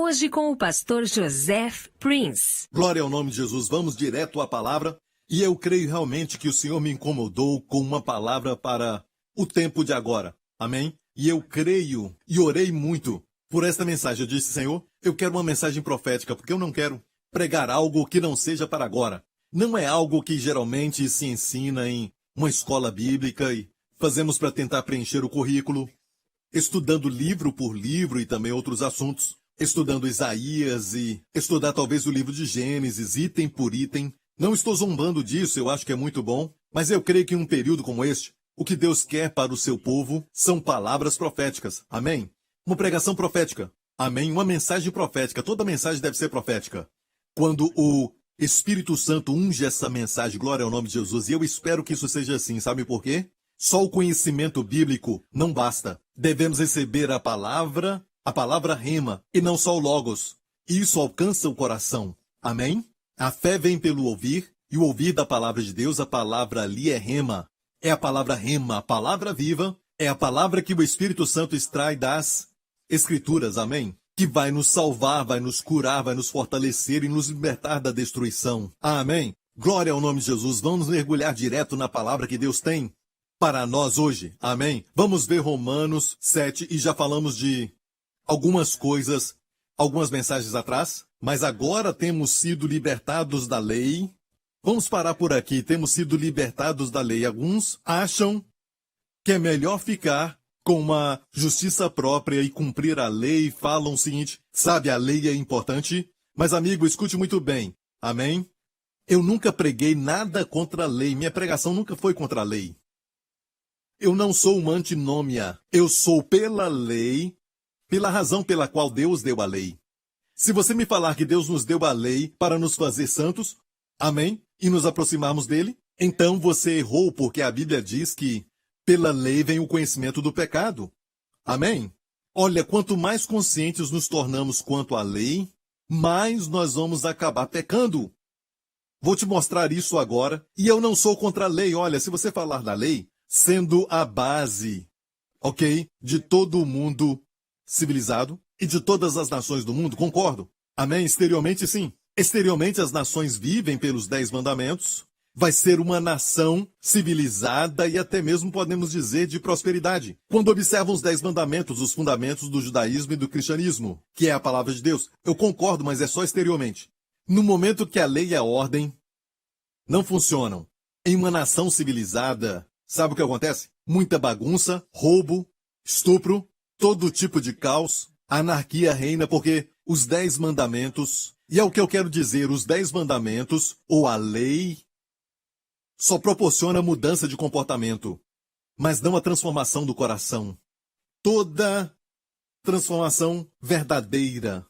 Hoje com o pastor Joseph Prince. Glória ao nome de Jesus. Vamos direto à palavra. E eu creio realmente que o Senhor me incomodou com uma palavra para o tempo de agora. Amém? E eu creio e orei muito por esta mensagem. Eu disse, Senhor, eu quero uma mensagem profética, porque eu não quero pregar algo que não seja para agora. Não é algo que geralmente se ensina em uma escola bíblica e fazemos para tentar preencher o currículo, estudando livro por livro e também outros assuntos, estudando Isaías e estudar talvez o livro de Gênesis, item por item. Não estou zombando disso, eu acho que é muito bom, mas eu creio que em um período como este, o que Deus quer para o seu povo são palavras proféticas. Amém? Uma pregação profética. Amém? Uma mensagem profética. Toda mensagem deve ser profética. Quando o Espírito Santo unge essa mensagem, glória ao nome de Jesus, e eu espero que isso seja assim, sabe por quê? Só o conhecimento bíblico não basta. Devemos receber a palavra rema, e não só o logos. Isso alcança o coração. Amém? A fé vem pelo ouvir, e o ouvir da palavra de Deus, a palavra ali é rema. É a palavra rema, a palavra viva, é a palavra que o Espírito Santo extrai das Escrituras, amém? Que vai nos salvar, vai nos curar, vai nos fortalecer e nos libertar da destruição. Amém? Glória ao nome de Jesus. Vamos mergulhar direto na palavra que Deus tem para nós hoje. Amém? Vamos ver Romanos 7 e já falamos de algumas coisas, algumas mensagens atrás, mas agora temos sido libertados da lei. Vamos parar por aqui. Temos sido libertados da lei. Alguns acham que é melhor ficar com uma justiça própria e cumprir a lei. Falam o seguinte, sabe, a lei é importante, mas amigo, escute muito bem. Amém? Eu nunca preguei nada contra a lei. Minha pregação nunca foi contra a lei. Eu não sou uma antinômia. Eu sou pela lei, pela razão pela qual Deus deu a lei. Se você me falar que Deus nos deu a lei para nos fazer santos, amém, e nos aproximarmos dele, então você errou, porque a Bíblia diz que pela lei vem o conhecimento do pecado. Amém? Olha, quanto mais conscientes nos tornamos quanto à lei, mais nós vamos acabar pecando. Vou te mostrar isso agora, e eu não sou contra a lei. Olha, se você falar da lei, sendo a base, ok, de todo o mundo civilizado e de todas as nações do mundo, concordo. Amém? Exteriormente, sim. Exteriormente, as nações vivem pelos 10 mandamentos. Vai ser uma nação civilizada e até mesmo podemos dizer de prosperidade. Quando observam os 10 mandamentos, os fundamentos do judaísmo e do cristianismo, que é a palavra de Deus, eu concordo, mas é só exteriormente. No momento que a lei e a ordem não funcionam em uma nação civilizada, sabe o que acontece? Muita bagunça, roubo, estupro, todo tipo de caos, anarquia reina, porque os 10 mandamentos, e é o que eu quero dizer, os 10 mandamentos, ou a lei, só proporciona mudança de comportamento, mas não a transformação do coração. Toda transformação verdadeira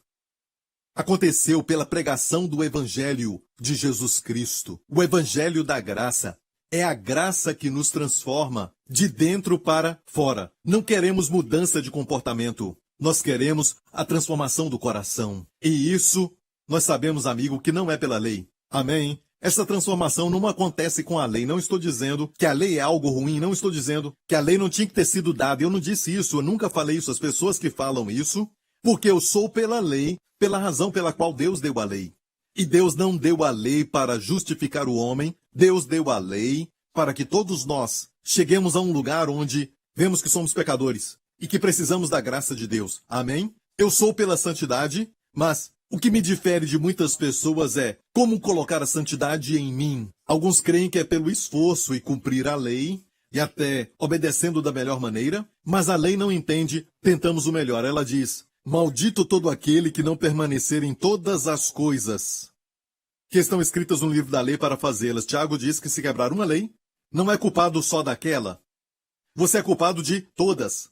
aconteceu pela pregação do Evangelho de Jesus Cristo. O Evangelho da graça. É a graça que nos transforma de dentro para fora. Não queremos mudança de comportamento. Nós queremos a transformação do coração. E isso, nós sabemos, amigo, que não é pela lei. Amém? Essa transformação não acontece com a lei. Não estou dizendo que a lei é algo ruim. Não estou dizendo que a lei não tinha que ter sido dada. Eu não disse isso. Eu nunca falei isso. As pessoas que falam isso, porque eu sou pela lei, pela razão pela qual Deus deu a lei. E Deus não deu a lei para justificar o homem. Deus deu a lei para que todos nós cheguemos a um lugar onde vemos que somos pecadores e que precisamos da graça de Deus. Amém? Eu sou pela santidade, mas o que me difere de muitas pessoas é como colocar a santidade em mim. Alguns creem que é pelo esforço e cumprir a lei, e até obedecendo da melhor maneira, mas a lei não entende, tentamos o melhor. Ela diz, maldito todo aquele que não permanecer em todas as coisas que estão escritas no livro da lei para fazê-las. Tiago diz que se quebrar uma lei, não é culpado só daquela. Você é culpado de todas.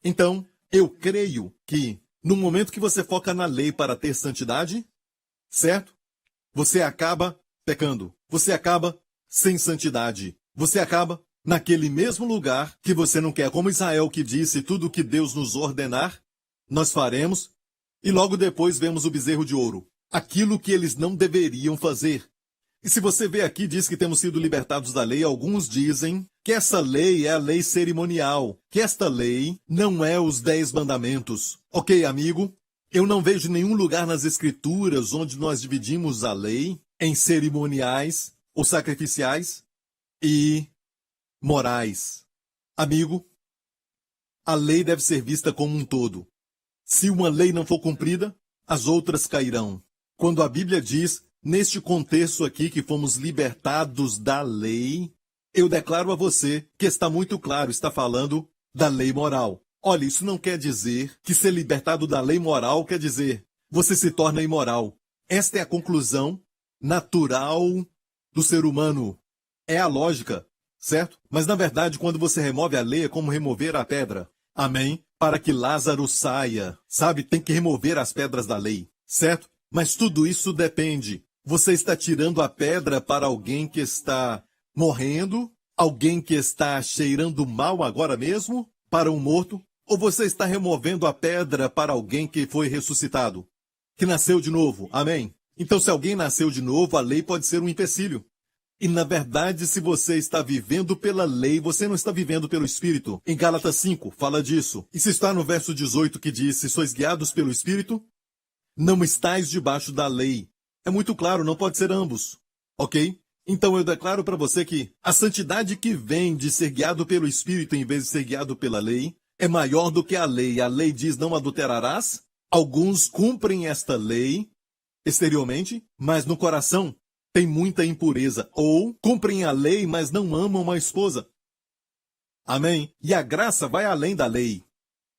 Então, eu creio que no momento que você foca na lei para ter santidade, certo? Você acaba pecando. Você acaba sem santidade. Você acaba naquele mesmo lugar que você não quer. Como Israel que disse, tudo o que Deus nos ordenar, nós faremos. E logo depois vemos o bezerro de ouro. Aquilo que eles não deveriam fazer. E se você vê aqui, diz que temos sido libertados da lei, alguns dizem que essa lei é a lei cerimonial, que esta lei não é os 10 mandamentos. Ok, amigo? Eu não vejo nenhum lugar nas Escrituras onde nós dividimos a lei em cerimoniais ou sacrificiais e morais. Amigo, a lei deve ser vista como um todo. Se uma lei não for cumprida, as outras cairão. Quando a Bíblia diz, neste contexto aqui, que fomos libertados da lei, eu declaro a você que está muito claro, está falando da lei moral. Olha, isso não quer dizer que ser libertado da lei moral quer dizer você se torna imoral. Esta é a conclusão natural do ser humano. É a lógica, certo? Mas na verdade, quando você remove a lei, é como remover a pedra. Amém? Para que Lázaro saia. Sabe, tem que remover as pedras da lei, certo? Mas tudo isso depende. Você está tirando a pedra para alguém que está morrendo? Alguém que está cheirando mal agora mesmo? Para um morto? Ou você está removendo a pedra para alguém que foi ressuscitado? Que nasceu de novo? Amém? Então, se alguém nasceu de novo, a lei pode ser um empecilho. E, na verdade, se você está vivendo pela lei, você não está vivendo pelo Espírito. Em Gálatas 5, fala disso. E se está no verso 18 que diz, se sois guiados pelo Espírito, não estáis debaixo da lei. É muito claro, não pode ser ambos. Ok? Então eu declaro para você que a santidade que vem de ser guiado pelo Espírito em vez de ser guiado pela lei é maior do que a lei. A lei diz não adulterarás. Alguns cumprem esta lei exteriormente, mas no coração tem muita impureza. Ou cumprem a lei, mas não amam a esposa. Amém? E a graça vai além da lei.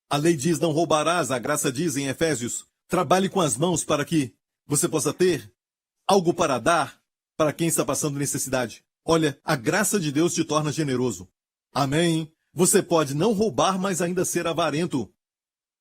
A lei diz não roubarás, a graça diz em Efésios, trabalhe com as mãos para que você possa ter algo para dar para quem está passando necessidade. Olha, a graça de Deus te torna generoso. Amém? Você pode não roubar, mas ainda ser avarento.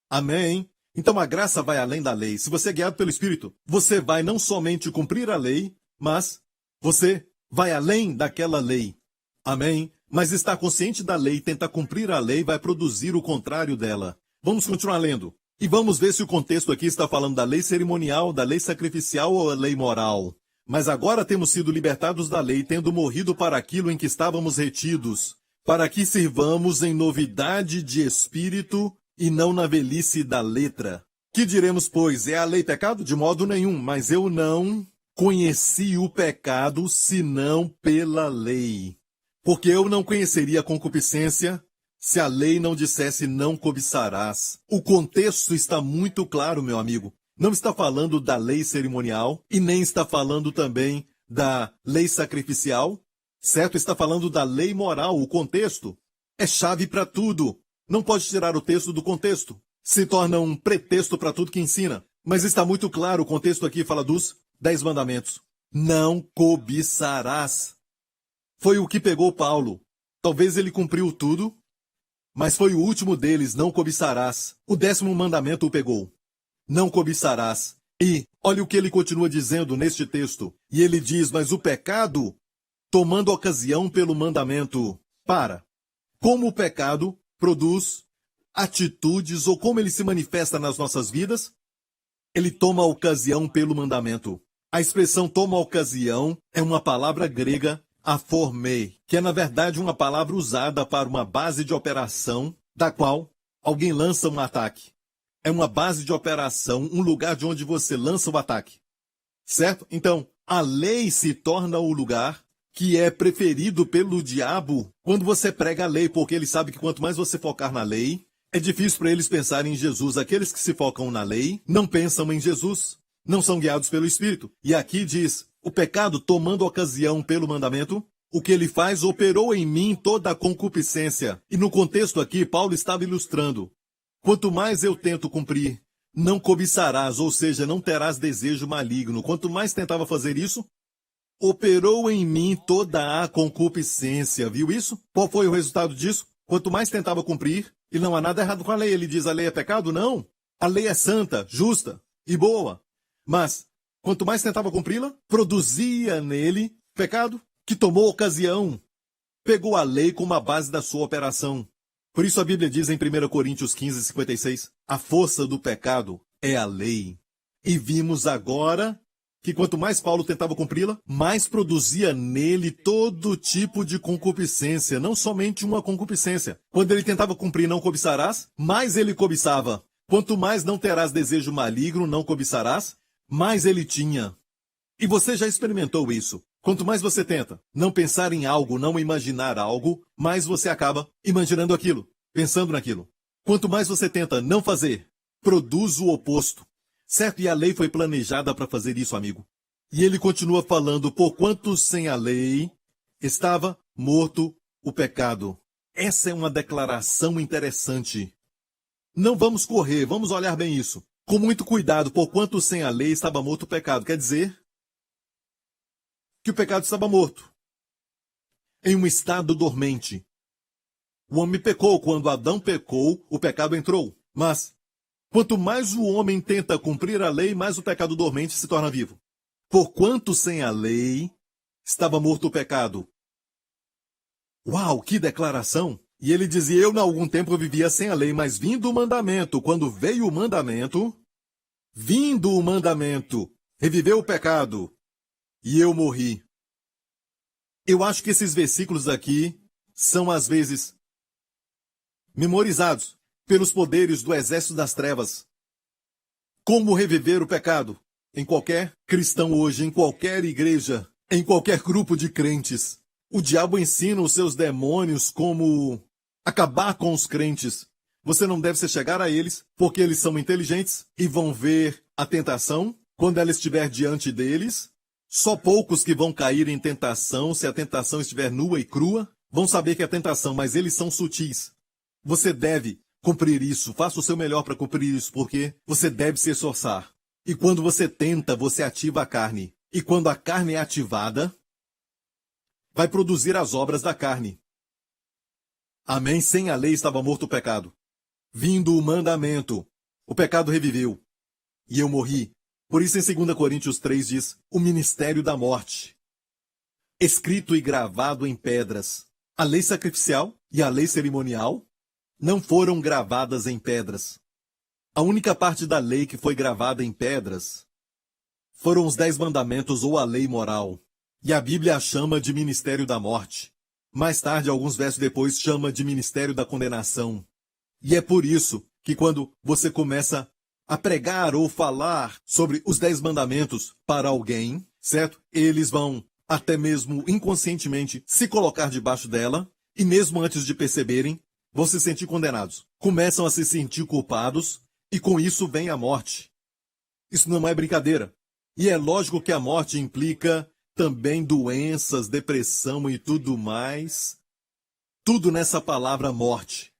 Amém? Então a graça vai além da lei. Se você é guiado pelo Espírito, você vai não somente cumprir a lei, mas você vai além daquela lei. Amém? Mas estar consciente da lei e tentar cumprir a lei vai produzir o contrário dela. Vamos continuar lendo. E vamos ver se o contexto aqui está falando da lei cerimonial, da lei sacrificial ou da lei moral. Mas agora temos sido libertados da lei, tendo morrido para aquilo em que estávamos retidos, para que sirvamos em novidade de espírito e não na velhice da letra. Que diremos, pois, é a lei pecado? De modo nenhum, mas eu não conheci o pecado senão pela lei. Porque eu não conheceria a concupiscência se a lei não dissesse não cobiçarás. O contexto está muito claro, meu amigo. Não está falando da lei cerimonial e nem está falando também da lei sacrificial, certo? Está falando da lei moral. O contexto é chave para tudo. Não pode tirar o texto do contexto. Se torna um pretexto para tudo que ensina. Mas está muito claro, o contexto aqui fala dos 10 mandamentos. Não cobiçarás. Foi o que pegou Paulo. Talvez ele cumpriu tudo, mas foi o último deles, não cobiçarás. O 10º mandamento o pegou. Não cobiçarás. E olha o que ele continua dizendo neste texto. E ele diz, mas o pecado, tomando ocasião pelo mandamento, como o pecado produz atitudes ou como ele se manifesta nas nossas vidas, ele toma ocasião pelo mandamento. A expressão toma ocasião é uma palavra grega, aphormei, que é na verdade uma palavra usada para uma base de operação da qual alguém lança um ataque. É uma base de operação, um lugar de onde você lança o ataque. Certo? Então, a lei se torna o lugar que é preferido pelo diabo quando você prega a lei, porque ele sabe que quanto mais você focar na lei, é difícil para eles pensarem em Jesus. Aqueles que se focam na lei não pensam em Jesus, não são guiados pelo Espírito. E aqui diz, o pecado tomando ocasião pelo mandamento, o que ele faz operou em mim toda a concupiscência. E no contexto aqui, Paulo estava ilustrando. Quanto mais eu tento cumprir, não cobiçarás, ou seja, não terás desejo maligno. Quanto mais tentava fazer isso, operou em mim toda a concupiscência. Viu isso? Qual foi o resultado disso? Quanto mais tentava cumprir, e não há nada errado com a lei. Ele diz, a lei é pecado? Não. A lei é santa, justa e boa. Mas, quanto mais tentava cumpri-la, produzia nele pecado que tomou ocasião. Pegou a lei como a base da sua operação. Por isso a Bíblia diz em 1 Coríntios 15, 56, a força do pecado é a lei. E vimos agora que quanto mais Paulo tentava cumpri-la, mais produzia nele todo tipo de concupiscência, não somente uma concupiscência. Quando ele tentava cumprir não cobiçarás, mais ele cobiçava. Quanto mais não terás desejo maligno, não cobiçarás, mais ele tinha. E você já experimentou isso. Quanto mais você tenta não pensar em algo, não imaginar algo, mais você acaba imaginando aquilo, pensando naquilo. Quanto mais você tenta não fazer, produz o oposto. Certo? E a lei foi planejada para fazer isso, amigo. E ele continua falando, porquanto sem a lei estava morto o pecado. Essa é uma declaração interessante. Não vamos correr, vamos olhar bem isso. Com muito cuidado, porquanto sem a lei estava morto o pecado. Quer dizer que o pecado estava morto, em um estado dormente. O homem pecou. Quando Adão pecou, o pecado entrou. Mas, quanto mais o homem tenta cumprir a lei, mais o pecado dormente se torna vivo. Porquanto sem a lei estava morto o pecado. Uau, que declaração! E ele dizia, eu, há algum tempo, eu vivia sem a lei, mas vindo o mandamento, quando veio o mandamento, reviveu o pecado, e eu morri. Eu acho que esses versículos aqui são, às vezes, memorizados pelos poderes do exército das trevas. Como reviver o pecado? Em qualquer cristão hoje, em qualquer igreja, em qualquer grupo de crentes. O diabo ensina os seus demônios como acabar com os crentes. Você não deve se chegar a eles, porque eles são inteligentes e vão ver a tentação quando ela estiver diante deles. Só poucos que vão cair em tentação, se a tentação estiver nua e crua, vão saber que é tentação, mas eles são sutis. Você deve cumprir isso, faça o seu melhor para cumprir isso, porque você deve se esforçar. E quando você tenta, você ativa a carne. E quando a carne é ativada, vai produzir as obras da carne. Amém? Sem a lei estava morto o pecado. Vindo o mandamento, o pecado reviveu. E eu morri. Por isso em 2 Coríntios 3 diz, o ministério da morte. Escrito e gravado em pedras. A lei sacrificial e a lei cerimonial não foram gravadas em pedras. A única parte da lei que foi gravada em pedras foram os 10 mandamentos ou a lei moral. E a Bíblia a chama de ministério da morte. Mais tarde, alguns versos depois, chama de ministério da condenação. E é por isso que quando você começa a pregar ou falar sobre os 10 mandamentos para alguém, certo? Eles vão, até mesmo inconscientemente, se colocar debaixo dela, e mesmo antes de perceberem, vão se sentir condenados. Começam a se sentir culpados, e com isso vem a morte. Isso não é brincadeira. E é lógico que a morte implica também doenças, depressão e tudo mais. Tudo nessa palavra morte.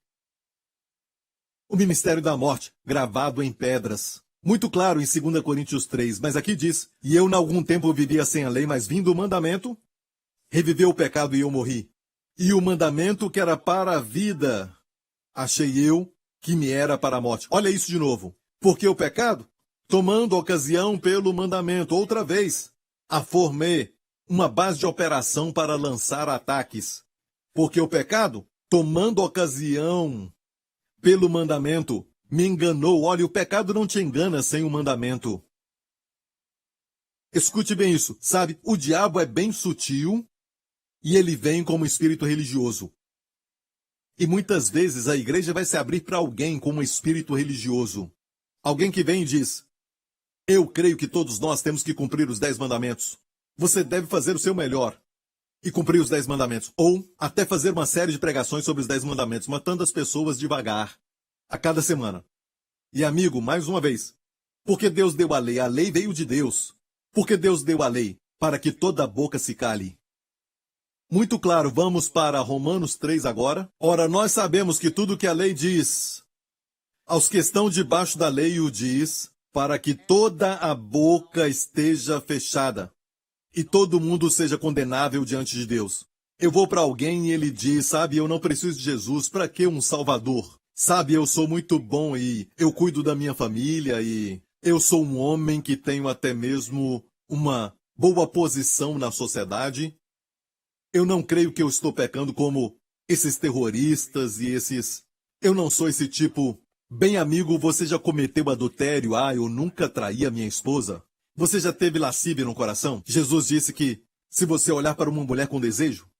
O ministério da morte, gravado em pedras. Muito claro em 2 Coríntios 3, mas aqui diz, e eu, há algum tempo, vivia sem a lei, mas vindo o mandamento, reviveu o pecado e eu morri. E o mandamento que era para a vida, achei eu que me era para a morte. Olha isso de novo. Porque o pecado, tomando ocasião pelo mandamento, outra vez, a formei uma base de operação para lançar ataques. Porque o pecado, tomando ocasião pelo mandamento, me enganou. Olha, o pecado não te engana sem o mandamento. Escute bem isso, sabe? O diabo é bem sutil e ele vem como espírito religioso. E muitas vezes a igreja vai se abrir para alguém com um espírito religioso. Alguém que vem e diz, eu creio que todos nós temos que cumprir os 10 mandamentos. Você deve fazer o seu melhor e cumprir os 10 mandamentos. Ou até fazer uma série de pregações sobre os 10 mandamentos, matando as pessoas devagar, a cada semana. E amigo, mais uma vez, porque Deus deu a lei veio de Deus. Porque Deus deu a lei para que toda boca se cale. Muito claro, vamos para Romanos 3 agora. Ora, nós sabemos que tudo que a lei diz, aos que estão debaixo da lei o diz, para que toda a boca esteja fechada e todo mundo seja condenável diante de Deus. Eu vou para alguém e ele diz, sabe, eu não preciso de Jesus, para que um Salvador? Sabe, eu sou muito bom e eu cuido da minha família e eu sou um homem que tenho até mesmo uma boa posição na sociedade. Eu não creio que eu estou pecando como esses terroristas e esses... Eu não sou esse tipo... Bem, amigo, você já cometeu adultério? Ah, eu nunca traí a minha esposa. Você já teve lascívia no coração? Jesus disse que se você olhar para uma mulher com desejo,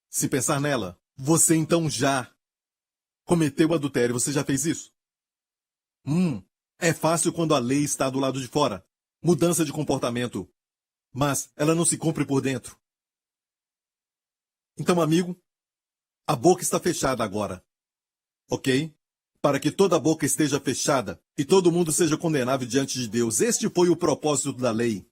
se pensar nela, você então já cometeu adultério. Você já fez isso? É fácil quando a lei está do lado de fora. Mudança de comportamento. Mas ela não se cumpre por dentro. Então, amigo, a boca está fechada agora. Ok? Para que toda a boca esteja fechada e todo mundo seja condenável diante de Deus. Este foi o propósito da lei.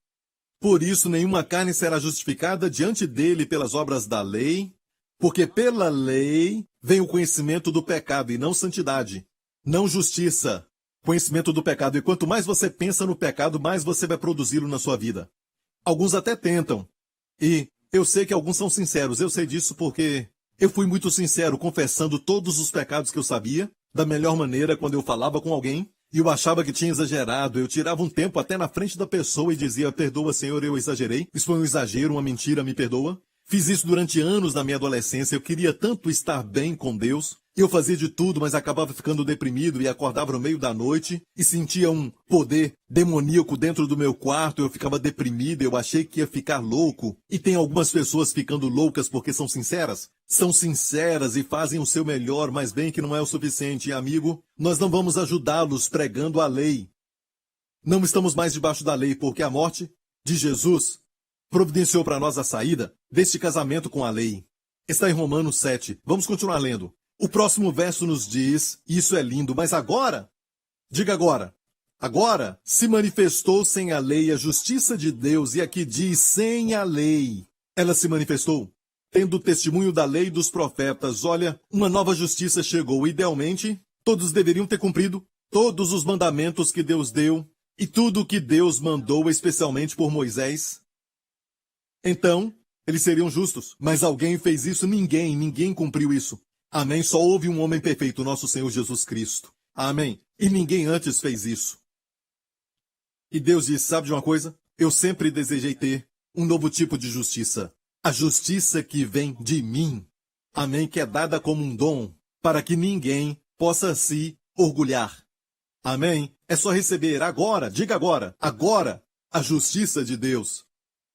Por isso, nenhuma carne será justificada diante dele pelas obras da lei, porque pela lei vem o conhecimento do pecado e não santidade, não justiça. Conhecimento do pecado. E quanto mais você pensa no pecado, mais você vai produzi-lo na sua vida. Alguns até tentam. E eu sei que alguns são sinceros. Eu sei disso porque eu fui muito sincero, confessando todos os pecados que eu sabia, da melhor maneira quando eu falava com alguém, e eu achava que tinha exagerado. Eu tirava um tempo até na frente da pessoa e dizia, perdoa, Senhor, eu exagerei. Isso foi um exagero, uma mentira, me perdoa. Fiz isso durante anos na minha adolescência. Eu queria tanto estar bem com Deus. Eu fazia de tudo, mas acabava ficando deprimido e acordava no meio da noite e sentia um poder demoníaco dentro do meu quarto. Eu ficava deprimido, eu achei que ia ficar louco. E tem algumas pessoas ficando loucas porque são sinceras. São sinceras e fazem o seu melhor, mas bem que não é o suficiente. E, amigo, nós não vamos ajudá-los pregando a lei. Não estamos mais debaixo da lei, porque a morte de Jesus providenciou para nós a saída deste casamento com a lei. Está em Romanos 7. Vamos continuar lendo. O próximo verso nos diz, e isso é lindo, mas agora, diga agora se manifestou sem a lei a justiça de Deus, e aqui diz sem a lei. Ela se manifestou, tendo o testemunho da lei e dos profetas. Olha, uma nova justiça chegou. Idealmente, todos deveriam ter cumprido todos os mandamentos que Deus deu, e tudo o que Deus mandou, especialmente por Moisés. Então, eles seriam justos. Mas alguém fez isso? Ninguém cumpriu isso. Amém? Só houve um homem perfeito, nosso Senhor Jesus Cristo. Amém? E ninguém antes fez isso. E Deus disse, sabe de uma coisa? Eu sempre desejei ter um novo tipo de justiça. A justiça que vem de mim. Amém? Que é dada como um dom, para que ninguém possa se orgulhar. Amém? É só receber agora, diga agora, a justiça de Deus.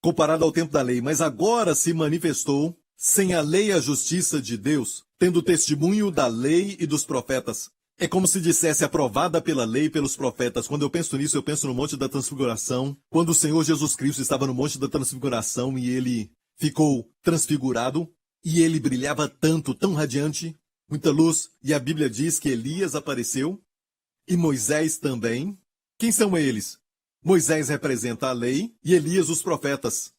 Comparado ao tempo da lei, mas agora se manifestou, sem a lei a justiça de Deus, tendo testemunho da lei e dos profetas. É como se dissesse aprovada pela lei e pelos profetas. Quando eu penso nisso, eu penso no Monte da Transfiguração, quando o Senhor Jesus Cristo estava no Monte da Transfiguração e ele ficou transfigurado, e ele brilhava tanto, tão radiante, muita luz, e a Bíblia diz que Elias apareceu, e Moisés também. Quem são eles? Moisés representa a lei e Elias os profetas.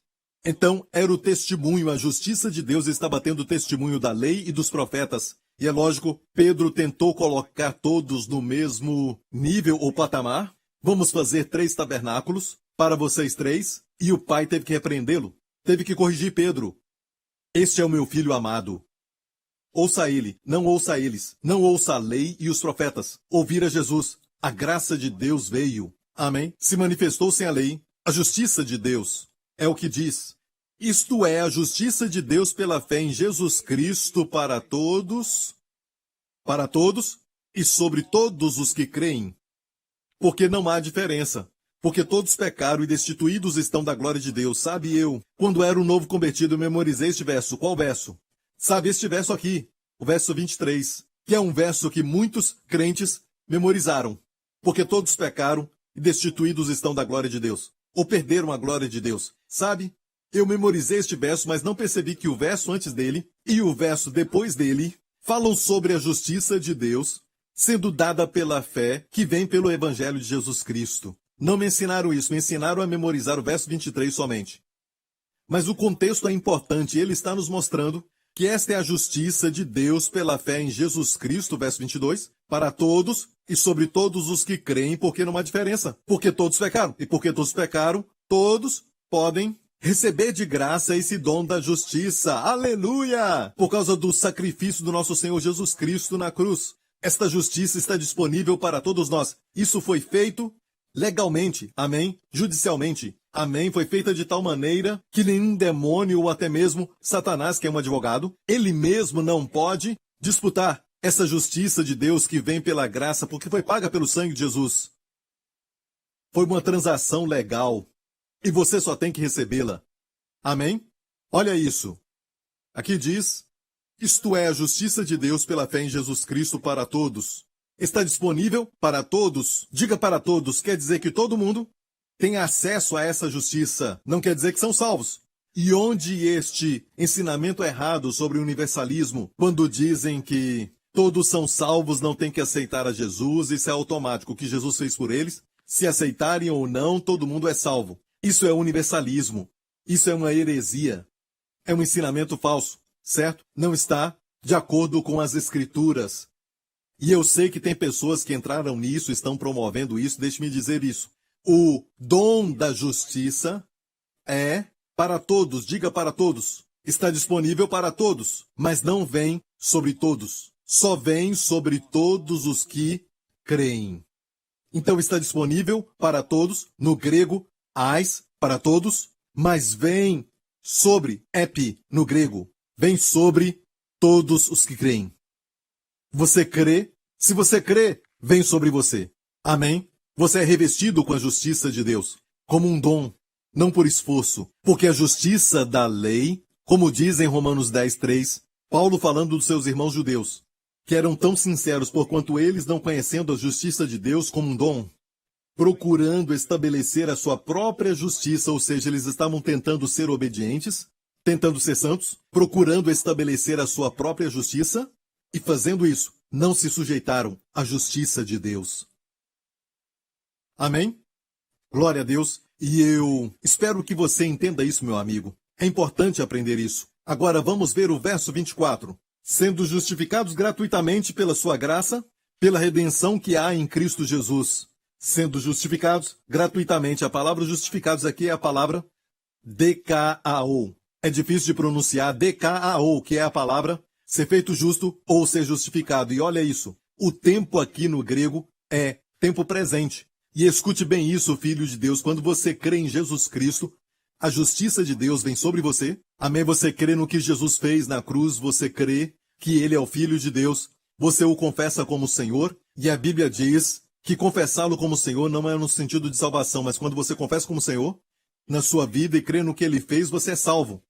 Então, era o testemunho, a justiça de Deus estava tendo testemunho da lei e dos profetas. E é lógico, Pedro tentou colocar todos no mesmo nível ou patamar. Vamos fazer 3 tabernáculos para vocês 3. E o pai teve que repreendê-lo. Teve que corrigir Pedro. Este é o meu filho amado. Ouça ele, não ouça eles. Não ouça a lei e os profetas. Ouvir a Jesus. A graça de Deus veio. Amém? Se manifestou sem a lei. A justiça de Deus. É o que diz. Isto é a justiça de Deus pela fé em Jesus Cristo para todos e sobre todos os que creem. Porque não há diferença. Porque todos pecaram e destituídos estão da glória de Deus. Sabe, eu, quando era um novo convertido, eu memorizei este verso. Qual verso? Sabe, este verso aqui, o verso 23, que é um verso que muitos crentes memorizaram. Porque todos pecaram e destituídos estão da glória de Deus. Ou perderam a glória de Deus. Sabe? Eu memorizei este verso, mas não percebi que o verso antes dele e o verso depois dele falam sobre a justiça de Deus sendo dada pela fé que vem pelo Evangelho de Jesus Cristo. Não me ensinaram isso, me ensinaram a memorizar o verso 23 somente. Mas o contexto é importante, ele está nos mostrando que esta é a justiça de Deus pela fé em Jesus Cristo, verso 22, para todos e sobre todos os que creem, porque não há diferença. Porque todos pecaram. E porque todos pecaram, todos podem receber de graça esse dom da justiça. Aleluia! Por causa do sacrifício do nosso Senhor Jesus Cristo na cruz. Esta justiça está disponível para todos nós. Isso foi feito legalmente. Amém? Judicialmente. Amém? Foi feita de tal maneira que nenhum demônio ou até mesmo Satanás, que é um advogado, ele mesmo não pode disputar essa justiça de Deus que vem pela graça, porque foi paga pelo sangue de Jesus. Foi uma transação legal. E você só tem que recebê-la. Amém? Olha isso. Aqui diz, isto é a justiça de Deus pela fé em Jesus Cristo para todos Está disponível para todos. Diga para todos, quer dizer que todo mundo tem acesso a essa justiça. Não quer dizer que são salvos. E onde este ensinamento errado sobre o universalismo, quando dizem que todos são salvos, não tem que aceitar a Jesus, isso é automático, o que Jesus fez por eles, se aceitarem ou não, todo mundo é salvo. Isso é universalismo. Isso é uma heresia. É um ensinamento falso, certo? Não está de acordo com as Escrituras. E eu sei que tem pessoas que entraram nisso, estão promovendo isso, deixe-me dizer isso. O dom da justiça é para todos, diga para todos. Está disponível para todos, mas não vem sobre todos. Só vem sobre todos os que creem. Então está disponível para todos, no grego, ais, para todos, mas vem sobre, epi, no grego, vem sobre todos os que creem. Você crê? Se você crê, vem sobre você. Amém? Você é revestido com a justiça de Deus, como um dom, não por esforço, porque a justiça da lei, como diz em Romanos 10:3, Paulo falando dos seus irmãos judeus, que eram tão sinceros porquanto eles, não conhecendo a justiça de Deus como um dom, procurando estabelecer a sua própria justiça, ou seja, eles estavam tentando ser obedientes, tentando ser santos, procurando estabelecer a sua própria justiça, e fazendo isso, não se sujeitaram à justiça de Deus. Amém? Glória a Deus. E eu espero que você entenda isso, meu amigo. É importante aprender isso. Agora vamos ver o verso 24. Sendo justificados gratuitamente pela sua graça, pela redenção que há em Cristo Jesus. Sendo justificados gratuitamente. A palavra justificados aqui é a palavra DKAO. É difícil de pronunciar DKAO, que é a palavra ser feito justo ou ser justificado. E olha isso. O tempo aqui no grego é tempo presente. E escute bem isso, filho de Deus, quando você crê em Jesus Cristo, a justiça de Deus vem sobre você. Amém? Você crê no que Jesus fez na cruz, você crê que Ele é o Filho de Deus, você o confessa como Senhor, e a Bíblia diz que confessá-lo como Senhor não é no sentido de salvação, mas quando você confessa como Senhor, na sua vida e crê no que Ele fez, você é salvo.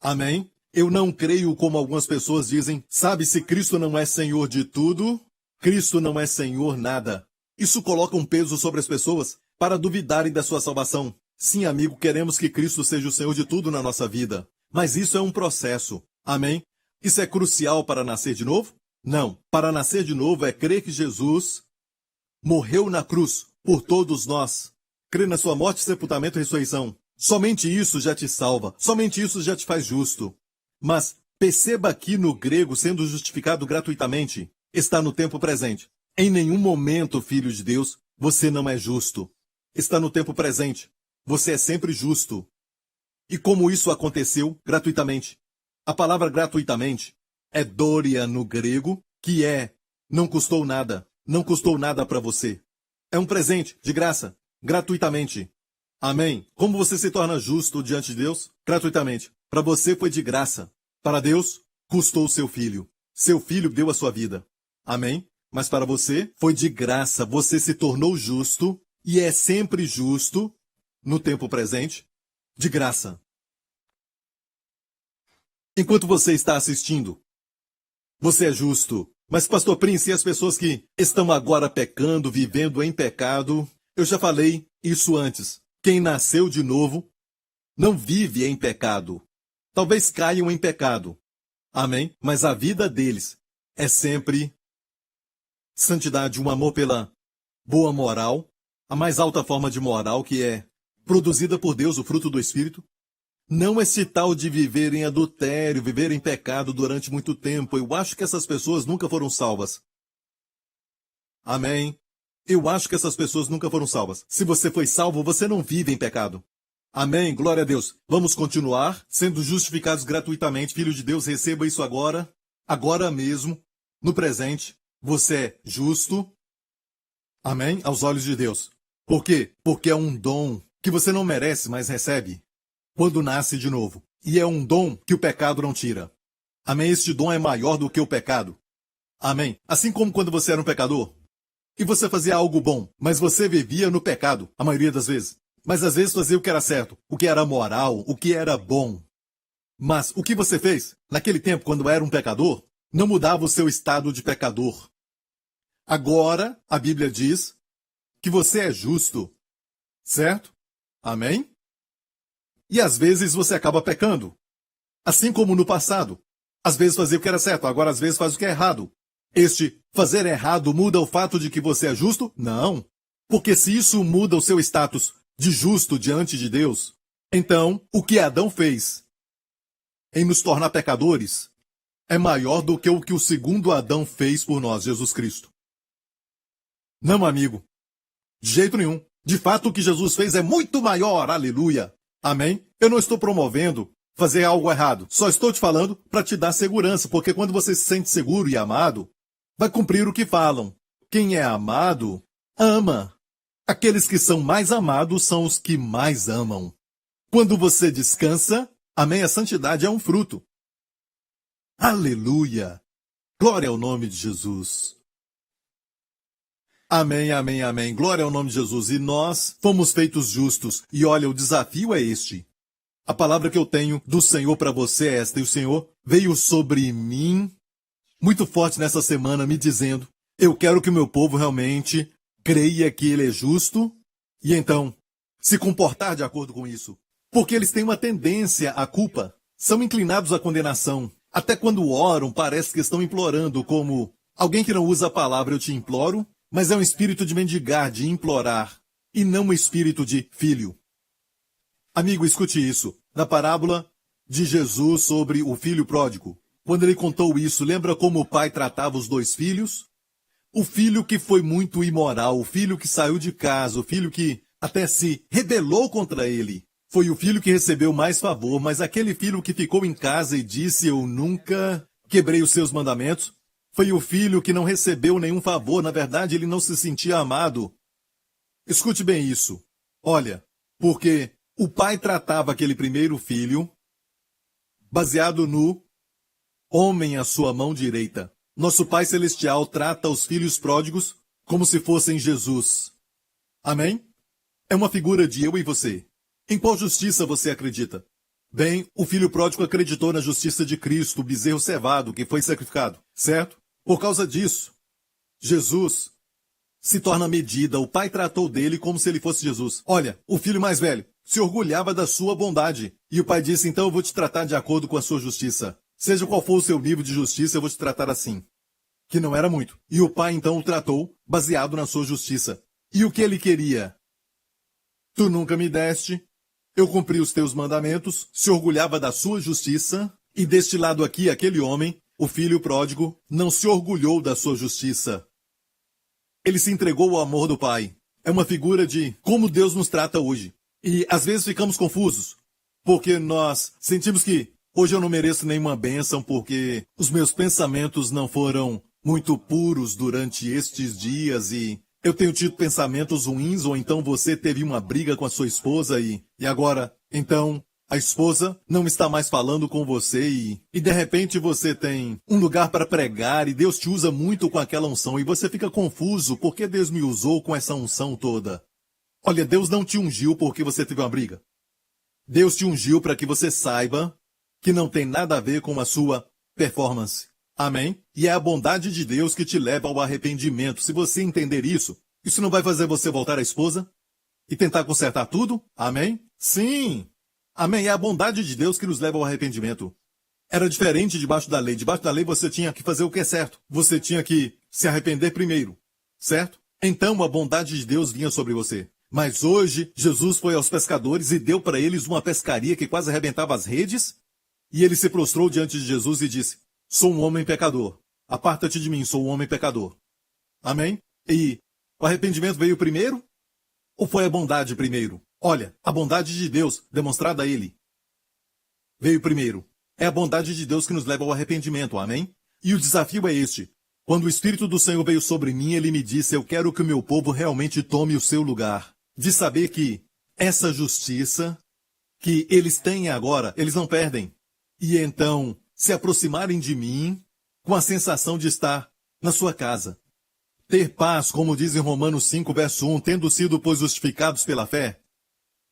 Amém? Eu não creio como algumas pessoas dizem, sabe, se Cristo não é Senhor de tudo, Cristo não é Senhor nada. Isso coloca um peso sobre as pessoas para duvidarem da sua salvação. Sim, amigo, queremos que Cristo seja o Senhor de tudo na nossa vida. Mas isso é um processo. Amém? Isso é crucial para nascer de novo? Não. Para nascer de novo é crer que Jesus morreu na cruz por todos nós. Crer na sua morte, sepultamento e ressurreição. Somente isso já te salva. Somente isso já te faz justo. Mas perceba aqui no grego, sendo justificado gratuitamente, está no tempo presente. Em nenhum momento, filho de Deus, você não é justo. Está no tempo presente. Você é sempre justo. E como isso aconteceu? Gratuitamente. A palavra gratuitamente é doria no grego, que é não custou nada. Não custou nada para você. É um presente, de graça, gratuitamente. Amém? Como você se torna justo diante de Deus? Gratuitamente. Para você foi de graça. Para Deus, custou o seu filho. Seu filho deu a sua vida. Amém? Mas para você foi de graça, você se tornou justo e é sempre justo no tempo presente, de graça. Enquanto você está assistindo, você é justo. Mas, Pastor Prince, e as pessoas que estão agora pecando, vivendo em pecado? Eu já falei isso antes. Quem nasceu de novo não vive em pecado. Talvez caiam em pecado. Amém? Mas a vida deles é sempre santidade, um amor pela boa moral, a mais alta forma de moral que é produzida por Deus, o fruto do Espírito. Não esse tal de viver em adultério, viver em pecado durante muito tempo. Eu acho que essas pessoas nunca foram salvas. Amém? Eu acho que essas pessoas nunca foram salvas. Se você foi salvo, você não vive em pecado. Amém? Glória a Deus. Vamos continuar sendo justificados gratuitamente. Filho de Deus, receba isso agora, agora mesmo, no presente. Você é justo. Amém? Aos olhos de Deus. Por quê? Porque é um dom que você não merece, mas recebe quando nasce de novo. E é um dom que o pecado não tira. Amém? Este dom é maior do que o pecado. Amém? Assim como quando você era um pecador e você fazia algo bom, mas você vivia no pecado, a maioria das vezes. Mas às vezes fazia o que era certo, o que era moral, o que era bom. Mas o que você fez naquele tempo, quando era um pecador, não mudava o seu estado de pecador. Agora, a Bíblia diz que você é justo, certo? Amém? E às vezes você acaba pecando. Assim como no passado. Às vezes fazia o que era certo, agora às vezes faz o que é errado. Este fazer errado muda o fato de que você é justo? Não. Porque se isso muda o seu status de justo diante de Deus, então o que Adão fez em nos tornar pecadores é maior do que o segundo Adão fez por nós, Jesus Cristo. Não, amigo. De jeito nenhum. De fato, o que Jesus fez é muito maior. Aleluia. Amém? Eu não estou promovendo fazer algo errado. Só estou te falando para te dar segurança, porque quando você se sente seguro e amado, vai cumprir o que falam. Quem é amado, ama. Aqueles que são mais amados são os que mais amam. Quando você descansa, amém, a santidade é um fruto. Aleluia. Glória ao nome de Jesus. Amém, amém, amém. Glória ao nome de Jesus. E nós fomos feitos justos. E olha, o desafio é este. A palavra que eu tenho do Senhor para você é esta. E o Senhor veio sobre mim muito forte nessa semana, me dizendo: eu quero que o meu povo realmente creia que ele é justo e então se comportar de acordo com isso. Porque eles têm uma tendência à culpa. São inclinados à condenação. Até quando oram, parece que estão implorando como alguém que não usa a palavra eu te imploro, mas é um espírito de mendigar, de implorar, e não um espírito de filho. Amigo, escute isso. Na parábola de Jesus sobre o filho pródigo, quando ele contou isso, lembra como o pai tratava os dois filhos? O filho que foi muito imoral, o filho que saiu de casa, o filho que até se rebelou contra ele, foi o filho que recebeu mais favor, mas aquele filho que ficou em casa e disse eu nunca quebrei os seus mandamentos, foi o filho que não recebeu nenhum favor, na verdade ele não se sentia amado. Escute bem isso. Olha, porque o pai tratava aquele primeiro filho baseado no homem à sua mão direita. Nosso Pai Celestial trata os filhos pródigos como se fossem Jesus. Amém? É uma figura de eu e você. Em qual justiça você acredita? Bem, o filho pródigo acreditou na justiça de Cristo, o bezerro cevado que foi sacrificado, certo? Por causa disso, Jesus se torna medida. O pai tratou dele como se ele fosse Jesus. Olha, o filho mais velho se orgulhava da sua bondade. E o pai disse, então eu vou te tratar de acordo com a sua justiça. Seja qual for o seu nível de justiça, eu vou te tratar assim. Que não era muito. E o pai então o tratou baseado na sua justiça. E o que ele queria? Tu nunca me deste, eu cumpri os teus mandamentos, se orgulhava da sua justiça, e deste lado aqui, aquele homem, o filho pródigo, não se orgulhou da sua justiça. Ele se entregou ao amor do pai. É uma figura de como Deus nos trata hoje. E às vezes ficamos confusos, porque nós sentimos que hoje eu não mereço nenhuma bênção, porque os meus pensamentos não foram muito puros durante estes dias e eu tenho tido pensamentos ruins, ou então você teve uma briga com a sua esposa e agora, então, a esposa não está mais falando com você e de repente você tem um lugar para pregar e Deus te usa muito com aquela unção e você fica confuso, por que Deus me usou com essa unção toda? Olha, Deus não te ungiu porque você teve uma briga. Deus te ungiu para que você saiba que não tem nada a ver com a sua performance. Amém? E é a bondade de Deus que te leva ao arrependimento. Se você entender isso, isso não vai fazer você voltar à esposa e tentar consertar tudo? Amém? Sim! Amém? É a bondade de Deus que nos leva ao arrependimento. Era diferente debaixo da lei. Debaixo da lei você tinha que fazer o que é certo. Você tinha que se arrepender primeiro. Certo? Então a bondade de Deus vinha sobre você. Mas hoje, Jesus foi aos pescadores e deu para eles uma pescaria que quase arrebentava as redes. E ele se prostrou diante de Jesus e disse, sou um homem pecador. Aparta-te de mim, sou um homem pecador. Amém? E o arrependimento veio primeiro? Ou foi a bondade primeiro? Olha, a bondade de Deus, demonstrada a ele, veio primeiro. É a bondade de Deus que nos leva ao arrependimento, amém? E o desafio é este. Quando o Espírito do Senhor veio sobre mim, ele me disse, eu quero que o meu povo realmente tome o seu lugar. De saber que essa justiça que eles têm agora, eles não perdem. E então se aproximarem de mim com a sensação de estar na sua casa. Ter paz, como diz em Romanos 5, verso 1, tendo sido, pois, justificados pela fé,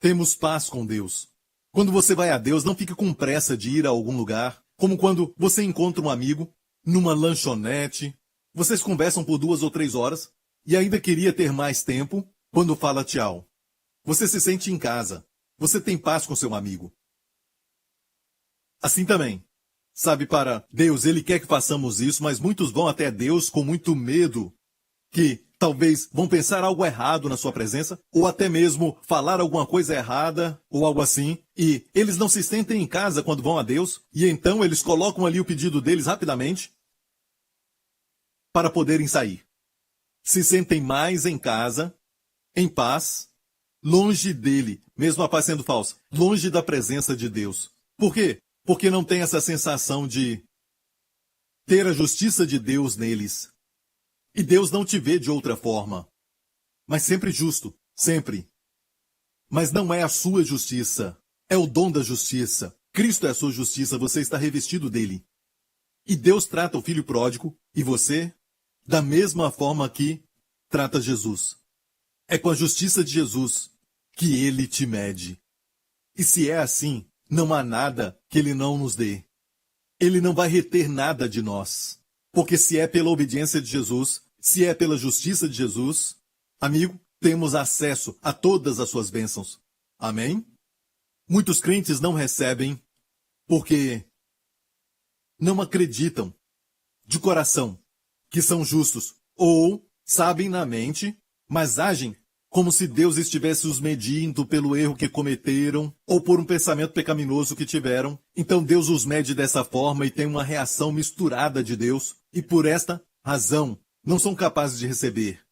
temos paz com Deus. Quando você vai a Deus, não fique com pressa de ir a algum lugar, como quando você encontra um amigo numa lanchonete, Vocês conversam por 2 ou 3 horas e ainda queria ter mais tempo quando fala tchau. Você se sente em casa. Você tem paz com seu amigo. Assim também. Sabe, para Deus, Ele quer que façamos isso, mas muitos vão até Deus com muito medo, que talvez vão pensar algo errado na sua presença, ou até mesmo falar alguma coisa errada, ou algo assim, e eles não se sentem em casa quando vão a Deus, e então eles colocam ali o pedido deles rapidamente, para poderem sair. Se sentem mais em casa, em paz, longe dele, mesmo a paz sendo falsa, longe da presença de Deus. Por quê? Porque não tem essa sensação de ter a justiça de Deus neles. E Deus não te vê de outra forma. Mas sempre justo, sempre. Mas não é a sua justiça, é o dom da justiça. Cristo é a sua justiça, você está revestido dele. E Deus trata o filho pródigo, e você, da mesma forma que trata Jesus. É com a justiça de Jesus que ele te mede. E se é assim, não há nada que ele não nos dê. Ele não vai reter nada de nós. Porque se é pela obediência de Jesus, se é pela justiça de Jesus, amigo, temos acesso a todas as suas bênçãos. Amém? Muitos crentes não recebem porque não acreditam de coração que são justos, ou sabem na mente, mas agem como se Deus estivesse os medindo pelo erro que cometeram ou por um pensamento pecaminoso que tiveram. Então Deus os mede dessa forma e tem uma reação misturada de Deus, e por esta razão não são capazes de receber.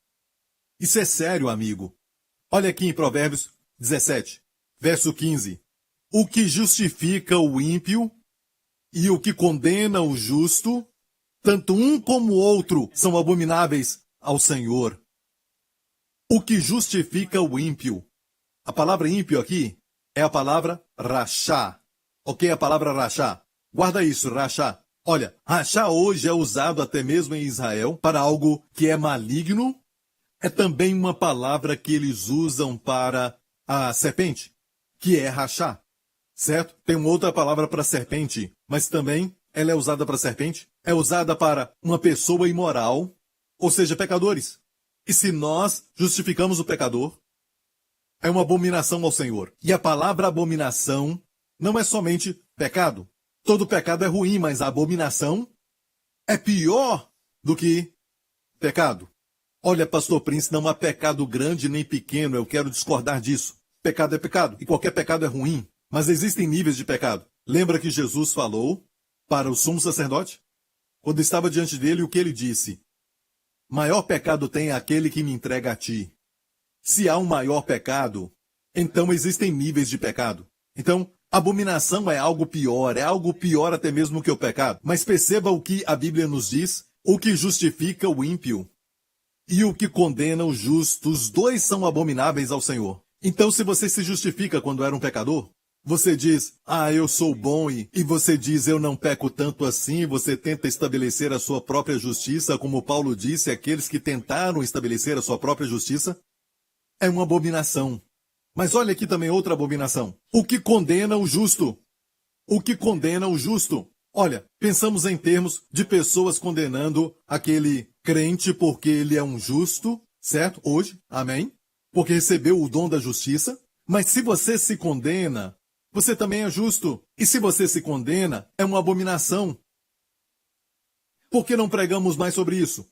Isso é sério, amigo. Olha aqui em Provérbios 17, verso 15. O que justifica o ímpio e o que condena o justo, tanto um como o outro são abomináveis ao Senhor. O que justifica o ímpio. A palavra ímpio aqui é a palavra rachá. Ok? A palavra rachá. Guarda isso, rachá. Olha, rachá hoje é usado até mesmo em Israel para algo que é maligno. É também uma palavra que eles usam para a serpente, que é rachá. Certo? Tem uma outra palavra para serpente, mas também ela é usada para serpente. É usada para uma pessoa imoral, ou seja, pecadores. E se nós justificamos o pecador, é uma abominação ao Senhor. E a palavra abominação não é somente pecado. Todo pecado é ruim, mas a abominação é pior do que pecado. Olha, pastor Prince, não há pecado grande nem pequeno, eu quero discordar disso. Pecado é pecado, e qualquer pecado é ruim. Mas existem níveis de pecado. Lembra que Jesus falou para o sumo sacerdote? Quando estava diante dele, o que ele disse? Maior pecado tem aquele que me entrega a ti. Se há um maior pecado, então existem níveis de pecado. Então, abominação é algo pior até mesmo que o pecado. Mas perceba o que a Bíblia nos diz, o que justifica o ímpio e o que condena o justo. Os dois são abomináveis ao Senhor. Então, se você se justifica quando era um pecador, você diz, eu sou bom, e você diz, eu não peco tanto assim, você tenta estabelecer a sua própria justiça, como Paulo disse, aqueles que tentaram estabelecer a sua própria justiça, é uma abominação. Mas olha aqui também outra abominação. O que condena o justo? O que condena o justo? Olha, pensamos em termos de pessoas condenando aquele crente porque ele é um justo, certo? Hoje, amém? Porque recebeu o dom da justiça. Mas se você se condena, você também é justo. E se você se condena, é uma abominação. Por que não pregamos mais sobre isso?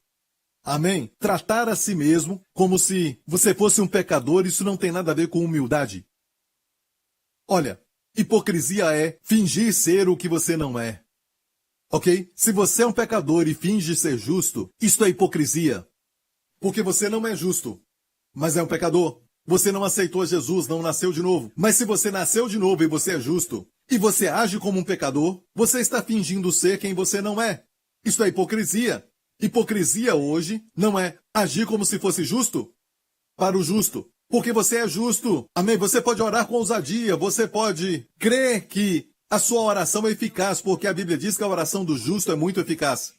Amém? Tratar a si mesmo como se você fosse um pecador, isso não tem nada a ver com humildade. Olha, hipocrisia é fingir ser o que você não é. Ok? Se você é um pecador e finge ser justo, isto é hipocrisia. Porque você não é justo, mas é um pecador. Você não aceitou Jesus, não nasceu de novo. Mas se você nasceu de novo e você é justo, e você age como um pecador, você está fingindo ser quem você não é. Isso é hipocrisia. Hipocrisia hoje não é agir como se fosse justo para o justo. Porque você é justo. Amém? Você pode orar com ousadia, você pode crer que a sua oração é eficaz, porque a Bíblia diz que a oração do justo é muito eficaz.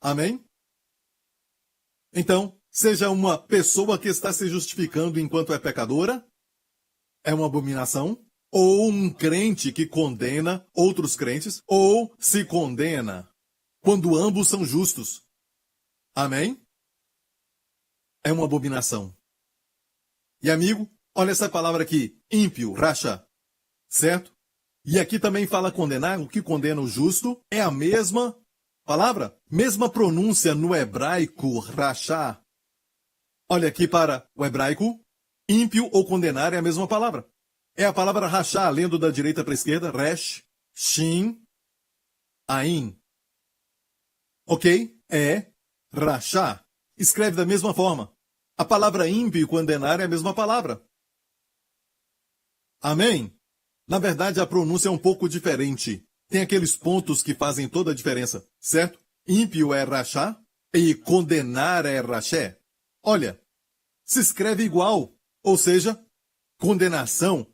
Amém? Então, seja uma pessoa que está se justificando enquanto é pecadora, é uma abominação, ou um crente que condena outros crentes, ou se condena quando ambos são justos. Amém? É uma abominação. E amigo, olha essa palavra aqui, ímpio, rachá, certo? E aqui também fala condenar, o que condena o justo é a mesma palavra, mesma pronúncia no hebraico, rachá. Olha aqui para o hebraico, ímpio ou condenar é a mesma palavra. É a palavra rachá, lendo da direita para a esquerda, resh, shin, ain. Ok? É rachá. Escreve da mesma forma. A palavra ímpio e condenar é a mesma palavra. Amém? Na verdade, a pronúncia é um pouco diferente. Tem aqueles pontos que fazem toda a diferença, certo? Ímpio é rachá e condenar é raché. Olha, se escreve igual, ou seja, condenação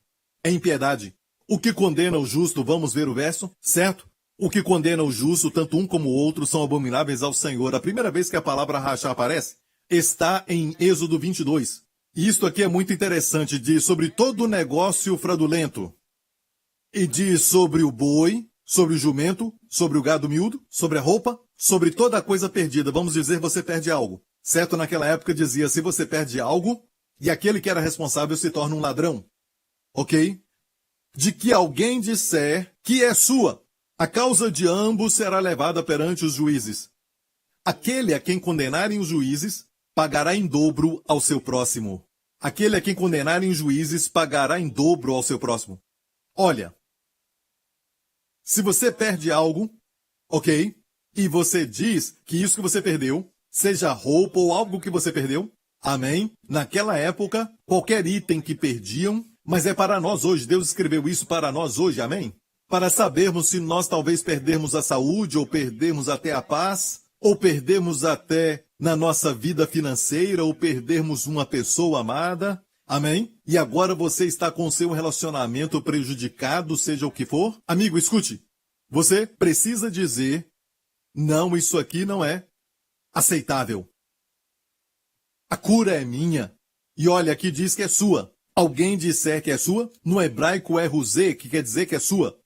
é impiedade. O que condena o justo, vamos ver o verso, certo? O que condena o justo, tanto um como o outro, são abomináveis ao Senhor. A primeira vez que a palavra rachá aparece está em Êxodo 22. E isto aqui é muito interessante, diz sobre todo o negócio fraudulento. E diz sobre o boi, sobre o jumento, sobre o gado miúdo, sobre a roupa, sobre toda a coisa perdida. Vamos dizer, você perde algo. Certo? Naquela época dizia, se você perde algo, e aquele que era responsável se torna um ladrão. Ok? De que alguém disser que é sua, a causa de ambos será levada perante os juízes. Aquele a quem condenarem os juízes, pagará em dobro ao seu próximo. Aquele a quem condenarem os juízes, pagará em dobro ao seu próximo. Olha, se você perde algo, ok? E você diz que isso que você perdeu, seja roupa ou algo que você perdeu, amém? Naquela época, qualquer item que perdiam, mas é para nós hoje, Deus escreveu isso para nós hoje, amém? Para sabermos se nós talvez perdermos a saúde, ou perdermos até a paz, ou perdermos até na nossa vida financeira, ou perdermos uma pessoa amada, amém? E agora você está com seu relacionamento prejudicado, seja o que for. Amigo, escute. Você precisa dizer, não, isso aqui não é aceitável. A cura é minha. E olha, aqui diz que é sua. Alguém disser que é sua, no hebraico é ruzê, que quer dizer que é sua.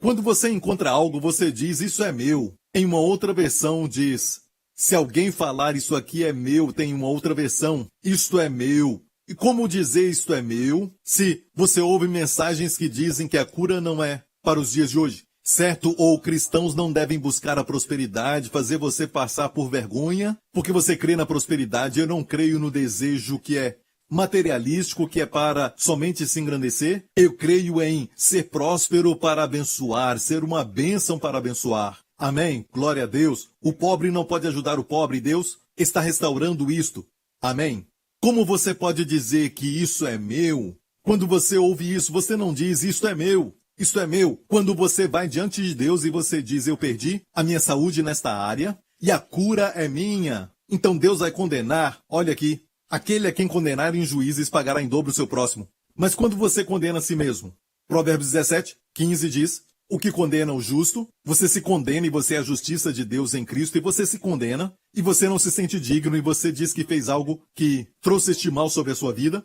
Quando você encontra algo, você diz, isso é meu. Em uma outra versão diz, se alguém falar isso aqui é meu, tem uma outra versão, isto é meu. E como dizer isto é meu, se você ouve mensagens que dizem que a cura não é para os dias de hoje? Certo? Ou cristãos não devem buscar a prosperidade, fazer você passar por vergonha, porque você crê na prosperidade. Eu não creio no desejo que é materialístico, que é para somente se engrandecer. Eu creio em ser próspero para abençoar, ser uma bênção para abençoar. Amém? Glória a Deus. O pobre não pode ajudar o pobre, Deus está restaurando isto. Amém? Como você pode dizer que isso é meu? Quando você ouve isso, você não diz, isto é meu. Isto é meu. Quando você vai diante de Deus e você diz, eu perdi a minha saúde nesta área e a cura é minha. Então Deus vai condenar, olha aqui, aquele a quem condenar em juízes pagará em dobro o seu próximo. Mas quando você condena a si mesmo, Provérbios 17, 15 diz, o que condena o justo, você se condena e você é a justiça de Deus em Cristo, e você se condena, e você não se sente digno, e você diz que fez algo que trouxe este mal sobre a sua vida.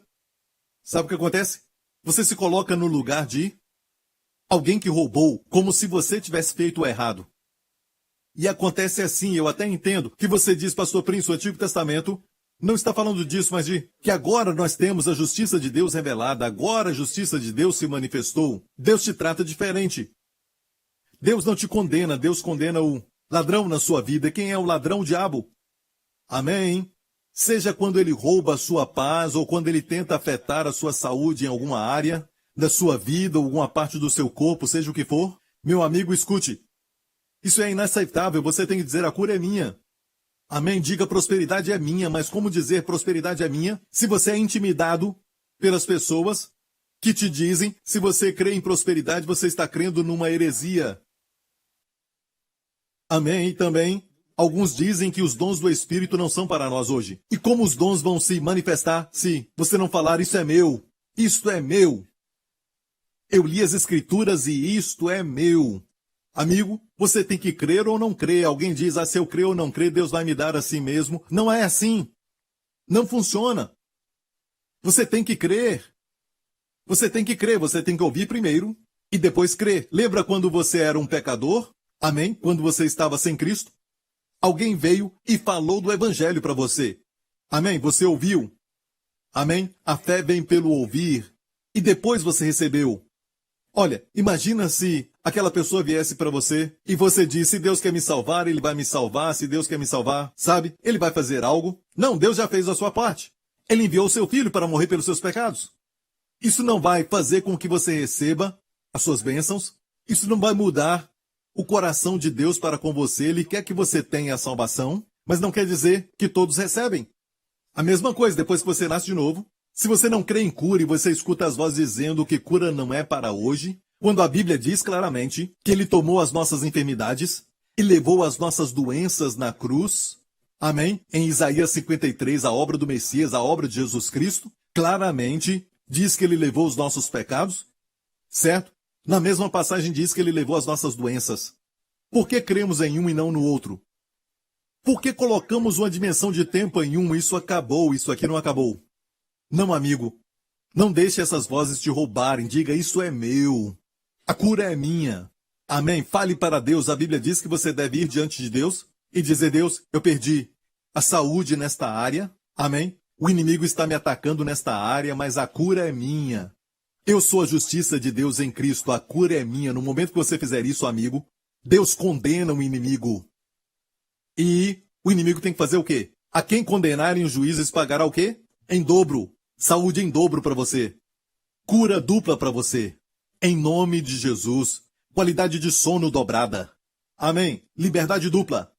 Sabe o que acontece? Você se coloca no lugar de alguém que roubou, como se você tivesse feito o errado. E acontece assim, eu até entendo que você diz, pastor Prince, o Antigo Testamento não está falando disso, mas de que agora nós temos a justiça de Deus revelada, agora a justiça de Deus se manifestou. Deus te trata diferente. Deus não te condena, Deus condena o ladrão na sua vida. Quem é o ladrão? O diabo. Amém? Seja quando ele rouba a sua paz ou quando ele tenta afetar a sua saúde em alguma área da sua vida ou alguma parte do seu corpo, seja o que for. Meu amigo, escute. Isso é inaceitável, você tem que dizer, a cura é minha. Amém? Diga, prosperidade é minha, mas como dizer prosperidade é minha se você é intimidado pelas pessoas que te dizem, se você crê em prosperidade, você está crendo numa heresia. Amém? E também, alguns dizem que os dons do Espírito não são para nós hoje. E como os dons vão se manifestar se você não falar, isso é meu, isto é meu. Eu li as Escrituras e isto é meu. Amigo, você tem que crer ou não crer. Alguém diz, se eu crer ou não crer, Deus vai me dar a si mesmo. Não é assim. Não funciona. Você tem que crer. Você tem que crer, você tem que ouvir primeiro e depois crer. Lembra quando você era um pecador? Amém? Quando você estava sem Cristo? Alguém veio e falou do evangelho para você. Amém? Você ouviu? Amém? A fé vem pelo ouvir. E depois você recebeu. Olha, imagina se aquela pessoa viesse para você e você disse, se Deus quer me salvar, Ele vai me salvar. Se Deus quer me salvar, sabe? Ele vai fazer algo. Não, Deus já fez a sua parte. Ele enviou o seu filho para morrer pelos seus pecados. Isso não vai fazer com que você receba as suas bênçãos. Isso não vai mudar o coração de Deus para com você. Ele quer que você tenha a salvação, mas não quer dizer que todos recebem. A mesma coisa depois que você nasce de novo. Se você não crê em cura e você escuta as vozes dizendo que cura não é para hoje, quando a Bíblia diz claramente que Ele tomou as nossas enfermidades e levou as nossas doenças na cruz, amém? Em Isaías 53, a obra do Messias, a obra de Jesus Cristo, claramente diz que Ele levou os nossos pecados, certo? Na mesma passagem diz que Ele levou as nossas doenças. Por que cremos em um e não no outro? Por que colocamos uma dimensão de tempo em um? Isso acabou, isso aqui não acabou. Não, amigo. Não deixe essas vozes te roubarem. Diga, isso é meu. A cura é minha. Amém? Fale para Deus. A Bíblia diz que você deve ir diante de Deus e dizer, Deus, eu perdi a saúde nesta área. Amém? O inimigo está me atacando nesta área, mas a cura é minha. Eu sou a justiça de Deus em Cristo. A cura é minha. No momento que você fizer isso, amigo, Deus condena o inimigo. E o inimigo tem que fazer o quê? A quem condenarem os juízes pagará o quê? Em dobro. Saúde em dobro para você. Cura dupla para você. Em nome de Jesus. Qualidade de sono dobrada. Amém. Liberdade dupla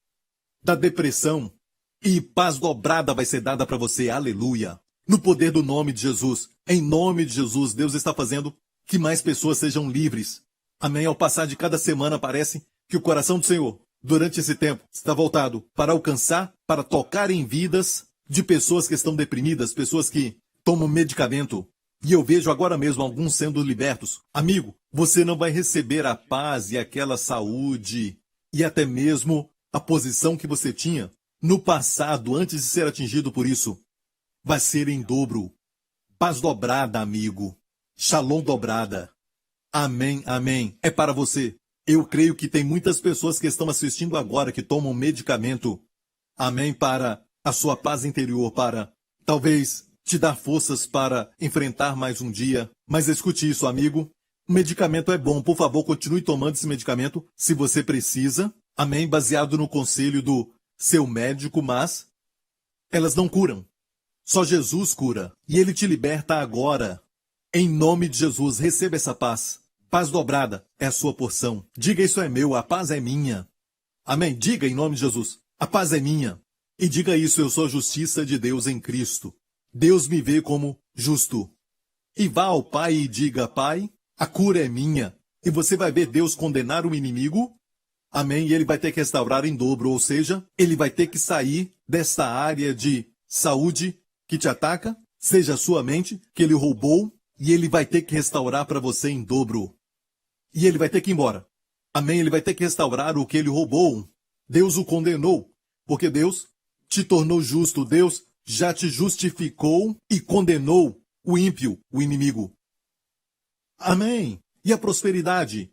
da depressão. E paz dobrada vai ser dada para você. Aleluia. No poder do nome de Jesus. Em nome de Jesus, Deus está fazendo que mais pessoas sejam livres. Amém. Ao passar de cada semana, parece que o coração do Senhor, durante esse tempo, está voltado para alcançar, para tocar em vidas de pessoas que estão deprimidas, pessoas que tomam medicamento. E eu vejo agora mesmo alguns sendo libertos. Amigo, você não vai receber a paz e aquela saúde e até mesmo a posição que você tinha no passado, antes de ser atingido por isso. Vai ser em dobro. Paz dobrada, amigo. Shalom dobrada. Amém, amém. É para você. Eu creio que tem muitas pessoas que estão assistindo agora que tomam medicamento. Amém, para a sua paz interior, para talvez te dar forças para enfrentar mais um dia. Mas escute isso, amigo. O medicamento é bom. Por favor, continue tomando esse medicamento se você precisa. Amém, baseado no conselho do seu médico, mas elas não curam. Só Jesus cura. E Ele te liberta agora. Em nome de Jesus, receba essa paz. Paz dobrada é a sua porção. Diga, isso é meu, a paz é minha. Amém? Diga em nome de Jesus, a paz é minha. E diga isso, eu sou a justiça de Deus em Cristo. Deus me vê como justo. E vá ao Pai e diga, Pai, a cura é minha. E você vai ver Deus condenar o inimigo. Amém? E Ele vai ter que restaurar em dobro, ou seja, Ele vai ter que sair desta área de saúde que te ataca, seja a sua mente, que Ele roubou, e Ele vai ter que restaurar para você em dobro. E Ele vai ter que ir embora. Amém? Ele vai ter que restaurar o que Ele roubou. Deus o condenou, porque Deus te tornou justo. Deus já te justificou e condenou o ímpio, o inimigo. Amém? E a prosperidade?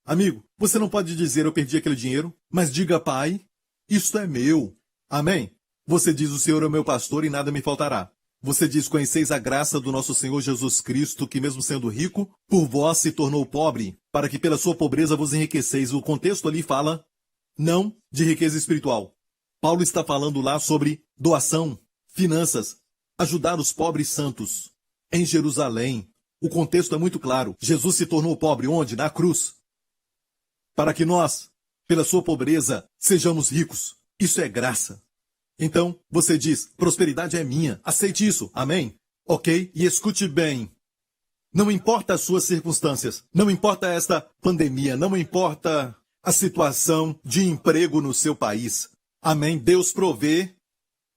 Amigo, você não pode dizer, eu perdi aquele dinheiro, mas diga, Pai, isto é meu. Amém? Você diz, o Senhor é o meu pastor e nada me faltará. Você diz, conheceis a graça do nosso Senhor Jesus Cristo, que mesmo sendo rico, por vós se tornou pobre, para que pela sua pobreza vos enriqueceis. O contexto ali fala não de riqueza espiritual. Paulo está falando lá sobre doação, finanças, ajudar os pobres santos. Em Jerusalém, o contexto é muito claro. Jesus se tornou pobre onde? Na cruz. Para que nós, pela sua pobreza, sejamos ricos. Isso é graça. Então, você diz, prosperidade é minha. Aceite isso. Amém? Ok? E escute bem. Não importa as suas circunstâncias. Não importa esta pandemia. Não importa a situação de emprego no seu país. Amém? Deus provê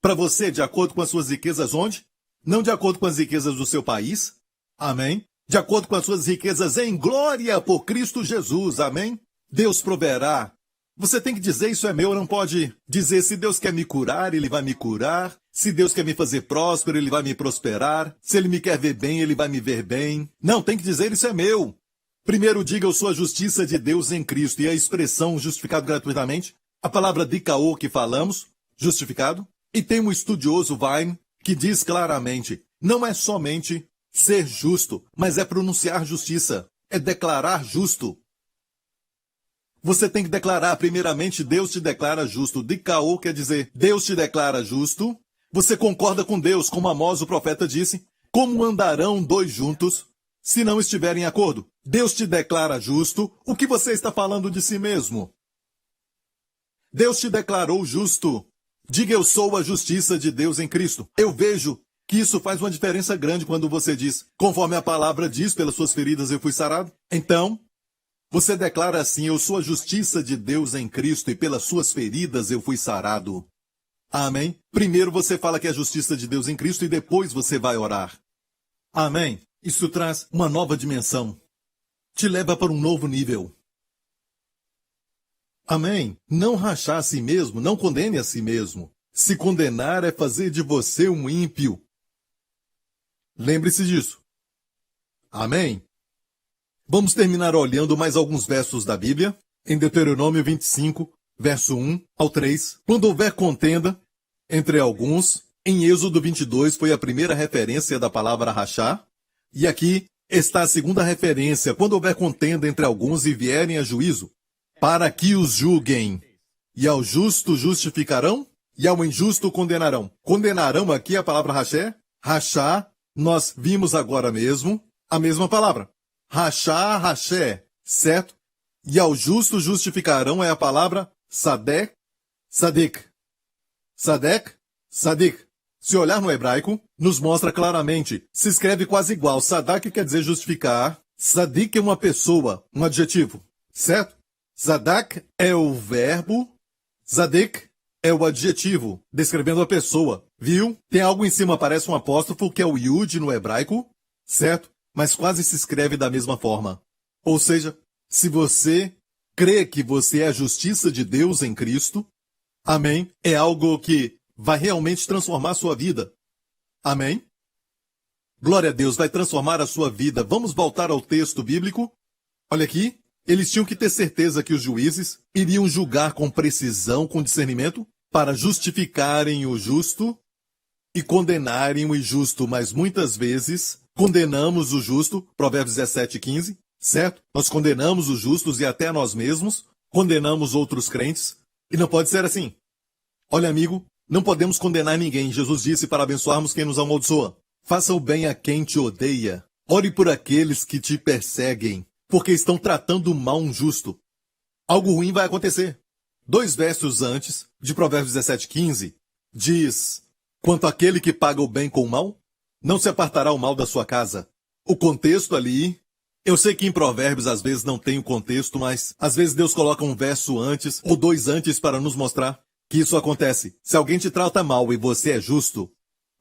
para você de acordo com as suas riquezas onde? Não de acordo com as riquezas do seu país. Amém? De acordo com as suas riquezas em glória por Cristo Jesus. Amém? Deus proverá. Você tem que dizer, isso é meu, não pode dizer, se Deus quer me curar, Ele vai me curar. Se Deus quer me fazer próspero, Ele vai me prosperar. Se Ele me quer ver bem, Ele vai me ver bem. Não, tem que dizer, isso é meu. Primeiro diga, eu sou a justiça de Deus em Cristo. E a expressão justificado gratuitamente A palavra dikaô que falamos, justificado, e tem um estudioso Vine que diz claramente, não é somente ser justo, mas é pronunciar justiça, é declarar justo. Você tem que declarar, primeiramente, Deus te declara justo. Dikaô quer dizer, Deus te declara justo. Você concorda com Deus, como Amós, o profeta, disse, como andarão dois juntos se não estiverem em acordo? Deus te declara justo. O que você está falando de si mesmo? Deus te declarou justo. Diga, eu sou a justiça de Deus em Cristo. Eu vejo que isso faz uma diferença grande quando você diz, conforme a palavra diz, pelas suas feridas eu fui sarado. Então, você declara assim, eu sou a justiça de Deus em Cristo e pelas suas feridas eu fui sarado. Amém? Primeiro você fala que é a justiça de Deus em Cristo e depois você vai orar. Amém? Isso traz uma nova dimensão. Te leva para um novo nível. Amém? Não rachar a si mesmo, não condene a si mesmo. Se condenar é fazer de você um ímpio. Lembre-se disso. Amém? Vamos terminar olhando mais alguns versos da Bíblia. Em Deuteronômio 25, verso 1 ao 3. Quando houver contenda entre alguns, em Êxodo 22 foi a primeira referência da palavra rachar. E aqui está a segunda referência, quando houver contenda entre alguns e vierem a juízo, para que os julguem. E ao justo justificarão, e ao injusto condenarão. Condenarão aqui a palavra raché. Rachar, nós vimos agora mesmo a mesma palavra. Rachar, raché, certo? E ao justo justificarão é a palavra sadek, sadik. Sadek, sadik. Se olhar no hebraico, nos mostra claramente. Se escreve quase igual. Sadak quer dizer justificar. Sadik é uma pessoa, um adjetivo, certo? Sadak é o verbo. Sadik é o adjetivo, descrevendo a pessoa. Viu? Tem algo em cima, parece um apóstrofo, que é o yud no hebraico, certo? Mas quase se escreve da mesma forma. Ou seja, se você crê que você é a justiça de Deus em Cristo, amém, é algo que vai realmente transformar a sua vida. Amém? Glória a Deus, vai transformar a sua vida. Vamos voltar ao texto bíblico. Olha aqui, eles tinham que ter certeza que os juízes iriam julgar com precisão, com discernimento, para justificarem o justo e condenarem o injusto, mas muitas vezes condenamos o justo, Provérbios 17:15, certo? Nós condenamos os justos e até nós mesmos, condenamos outros crentes, e não pode ser assim. Olha, amigo, não podemos condenar ninguém. Jesus disse para abençoarmos quem nos amaldiçoa. Faça o bem a quem te odeia. Ore por aqueles que te perseguem, porque estão tratando mal um justo. Algo ruim vai acontecer. 2 versos antes, de Provérbios 17:15, diz, quanto àquele que paga o bem com o mal, não se apartará o mal da sua casa. O contexto ali, eu sei que em Provérbios às vezes não tem o contexto, mas às vezes Deus coloca um verso antes ou 2 antes para nos mostrar que isso acontece. Se alguém te trata mal e você é justo,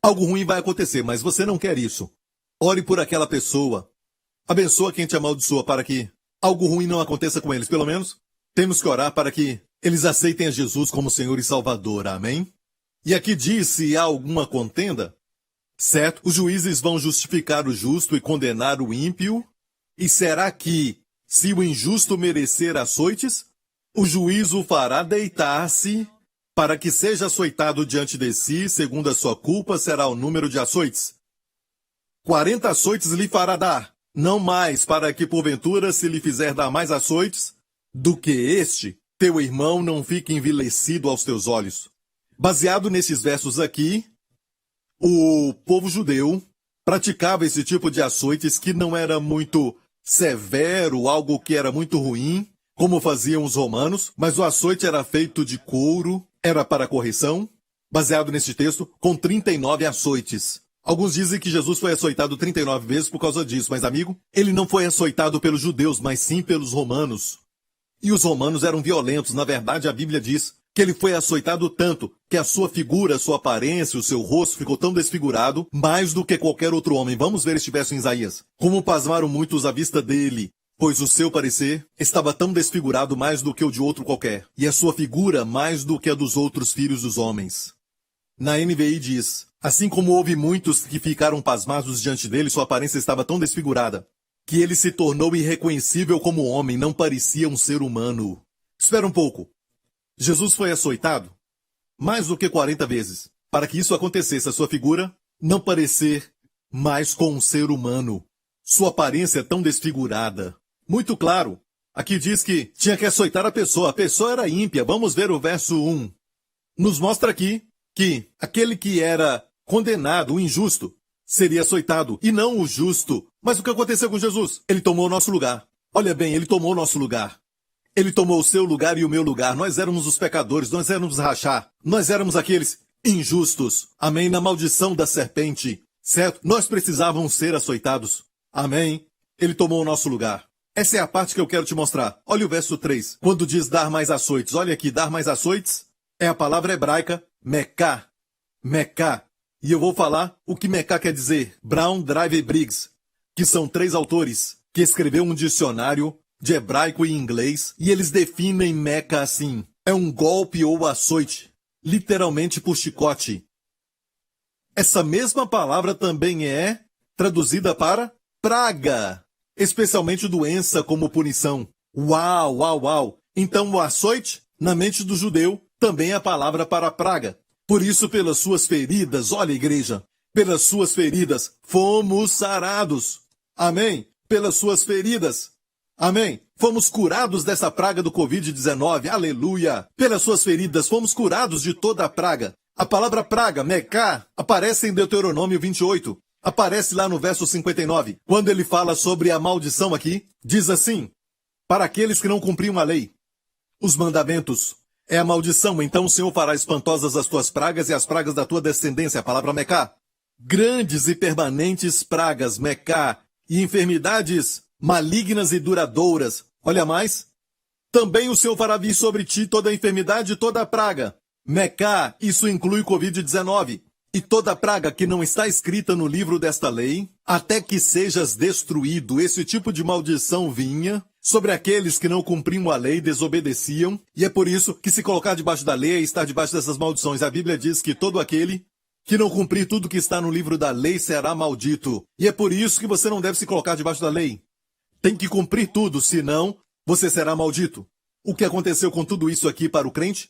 algo ruim vai acontecer, mas você não quer isso. Ore por aquela pessoa. Abençoa quem te amaldiçoa para que algo ruim não aconteça com eles. Pelo menos, temos que orar para que eles aceitem a Jesus como Senhor e Salvador. Amém? E aqui diz, se há alguma contenda, certo? Os juízes vão justificar o justo e condenar o ímpio. E será que, se o injusto merecer açoites, o juízo o fará deitar-se para que seja açoitado diante de si, segundo a sua culpa será o número de açoites? 40 açoites lhe fará dar, não mais, para que porventura se lhe fizer dar mais açoites do que este, teu irmão não fique envilecido aos teus olhos. Baseado nesses versos aqui, o povo judeu praticava esse tipo de açoites que não era muito severo, algo que era muito ruim, como faziam os romanos, mas o açoite era feito de couro, era para correção, baseado nesse texto, com 39 açoites. Alguns dizem que Jesus foi açoitado 39 vezes por causa disso, mas amigo, ele não foi açoitado pelos judeus, mas sim pelos romanos. E os romanos eram violentos, na verdade a Bíblia diz que ele foi açoitado tanto que a sua figura, a sua aparência, o seu rosto ficou tão desfigurado, mais do que qualquer outro homem. Vamos ver este verso em Isaías. Como pasmaram muitos à vista dele, pois o seu parecer estava tão desfigurado mais do que o de outro qualquer, e a sua figura mais do que a dos outros filhos dos homens. Na NVI diz, assim como houve muitos que ficaram pasmados diante dele, sua aparência estava tão desfigurada, que ele se tornou irreconhecível como homem, não parecia um ser humano. Espera um pouco. Jesus foi açoitado mais do que 40 vezes. Para que isso acontecesse, a sua figura não parecer mais com um ser humano. Sua aparência tão desfigurada. Muito claro. Aqui diz que tinha que açoitar a pessoa. A pessoa era ímpia. Vamos ver o verso 1. Nos mostra aqui que aquele que era condenado, o injusto, seria açoitado, e não o justo. Mas o que aconteceu com Jesus? Ele tomou o nosso lugar. Olha bem, ele tomou o nosso lugar. Ele tomou o seu lugar e o meu lugar. Nós éramos os pecadores, nós éramos rachar. Nós éramos aqueles injustos. Amém? Na maldição da serpente. Certo? Nós precisávamos ser açoitados. Amém? Ele tomou o nosso lugar. Essa é a parte que eu quero te mostrar. Olha o verso 3. Quando diz dar mais açoites. Olha aqui, dar mais açoites é a palavra hebraica meká. Meká. E eu vou falar o que meká quer dizer. Brown, Drive e Briggs, que são 3 autores que escreveu um dicionário de hebraico e inglês, e eles definem meká assim. É um golpe ou açoite, literalmente por chicote. Essa mesma palavra também é traduzida para praga, especialmente doença como punição. Uau, uau, uau. Então o açoite, na mente do judeu, também é a palavra para praga. Por isso, pelas suas feridas, olha igreja, pelas suas feridas fomos sarados. Amém? Pelas suas feridas. Amém? Fomos curados dessa praga do Covid-19. Aleluia! Pelas suas feridas fomos curados de toda a praga. A palavra praga, meká, aparece em Deuteronômio 28. Aparece lá no verso 59. Quando ele fala sobre a maldição aqui, diz assim: para aqueles que não cumpriam a lei, os mandamentos, é a maldição. Então o Senhor fará espantosas as tuas pragas e as pragas da tua descendência. A palavra meká. Grandes e permanentes pragas, meká, e enfermidades malignas e duradouras. Olha mais. Também o Senhor fará vir sobre ti toda a enfermidade e toda a praga. Meká, isso inclui o Covid-19. E toda praga que não está escrita no livro desta lei, até que sejas destruído. Esse tipo de maldição vinha sobre aqueles que não cumpriam a lei e desobedeciam. E é por isso que se colocar debaixo da lei é estar debaixo dessas maldições. A Bíblia diz que todo aquele que não cumprir tudo que está no livro da lei será maldito. E é por isso que você não deve se colocar debaixo da lei. Tem que cumprir tudo, senão você será maldito. O que aconteceu com tudo isso aqui para o crente?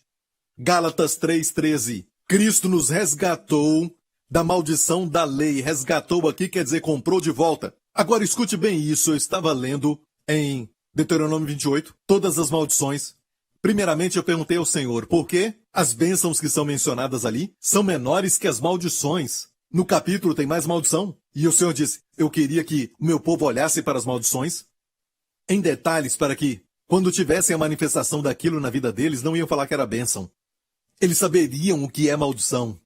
Gálatas 3,13. Cristo nos resgatou da maldição da lei. Resgatou aqui quer dizer comprou de volta. Agora escute bem isso. Eu estava lendo em Deuteronômio 28 todas as maldições. Primeiramente eu perguntei ao Senhor por que as bênçãos que são mencionadas ali são menores que as maldições. No capítulo tem mais maldição. E o Senhor disse, eu queria que o meu povo olhasse para as maldições em detalhes para que, quando tivessem a manifestação daquilo na vida deles, não iam falar que era bênção. Eles saberiam o que é maldição.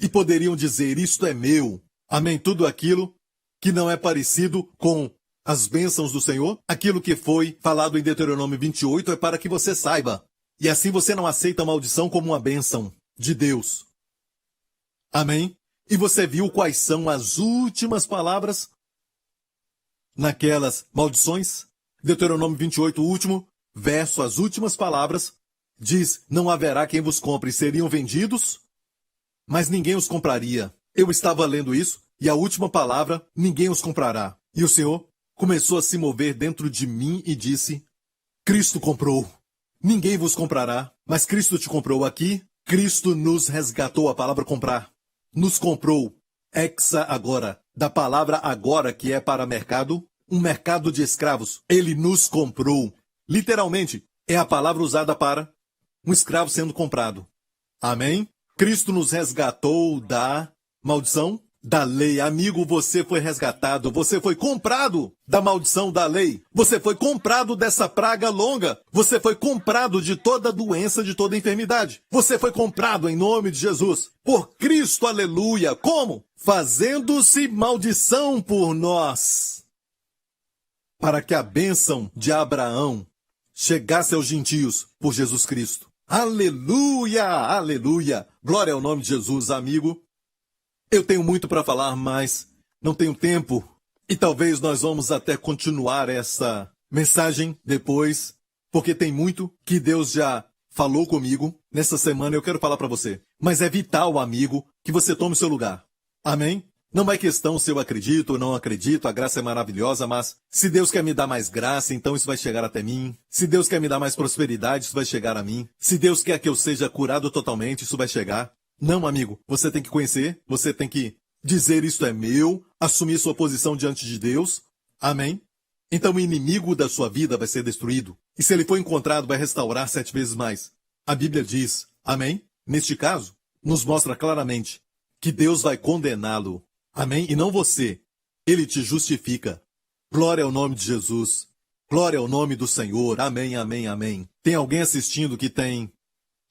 E poderiam dizer, isto é meu. Amém. Tudo aquilo que não é parecido com as bênçãos do Senhor, aquilo que foi falado em Deuteronômio 28 é para que você saiba. E assim você não aceita a maldição como uma bênção de Deus. Amém? E você viu quais são as últimas palavras naquelas maldições? Deuteronômio 28, o último verso, as últimas palavras, diz, não haverá quem vos compre. Seriam vendidos, mas ninguém os compraria. Eu estava lendo isso, e a última palavra, ninguém os comprará. E o Senhor começou a se mover dentro de mim e disse, Cristo comprou. Ninguém vos comprará, mas Cristo te comprou aqui. Cristo nos resgatou, a palavra comprar. Nos comprou, exa agora, da palavra agora que é para mercado, um mercado de escravos. Ele nos comprou. Literalmente, é a palavra usada para um escravo sendo comprado. Amém? Cristo nos resgatou da maldição da lei. Amigo, você foi resgatado. Você foi comprado da maldição da lei. Você foi comprado dessa praga longa. Você foi comprado de toda doença, de toda enfermidade. Você foi comprado em nome de Jesus. Por Cristo, aleluia. Como? Fazendo-se maldição por nós. Para que a bênção de Abraão chegasse aos gentios por Jesus Cristo. Aleluia, aleluia. Glória ao nome de Jesus, amigo. Eu tenho muito para falar, mas não tenho tempo. E talvez nós vamos até continuar essa mensagem depois, porque tem muito que Deus já falou comigo. Nessa semana eu quero falar para você. Mas é vital, amigo, que você tome o seu lugar. Amém? Não é questão se eu acredito ou não acredito, a graça é maravilhosa, mas se Deus quer me dar mais graça, então isso vai chegar até mim. Se Deus quer me dar mais prosperidade, isso vai chegar a mim. Se Deus quer que eu seja curado totalmente, isso vai chegar. Não, amigo, você tem que conhecer, você tem que dizer isto é meu, assumir sua posição diante de Deus. Amém? Então o inimigo da sua vida vai ser destruído. E se ele for encontrado, vai restaurar 7 vezes mais. A Bíblia diz, amém? Neste caso, nos mostra claramente que Deus vai condená-lo. Amém? E não você. Ele te justifica. Glória ao nome de Jesus. Glória ao nome do Senhor. Amém, amém, amém. Tem alguém assistindo que tem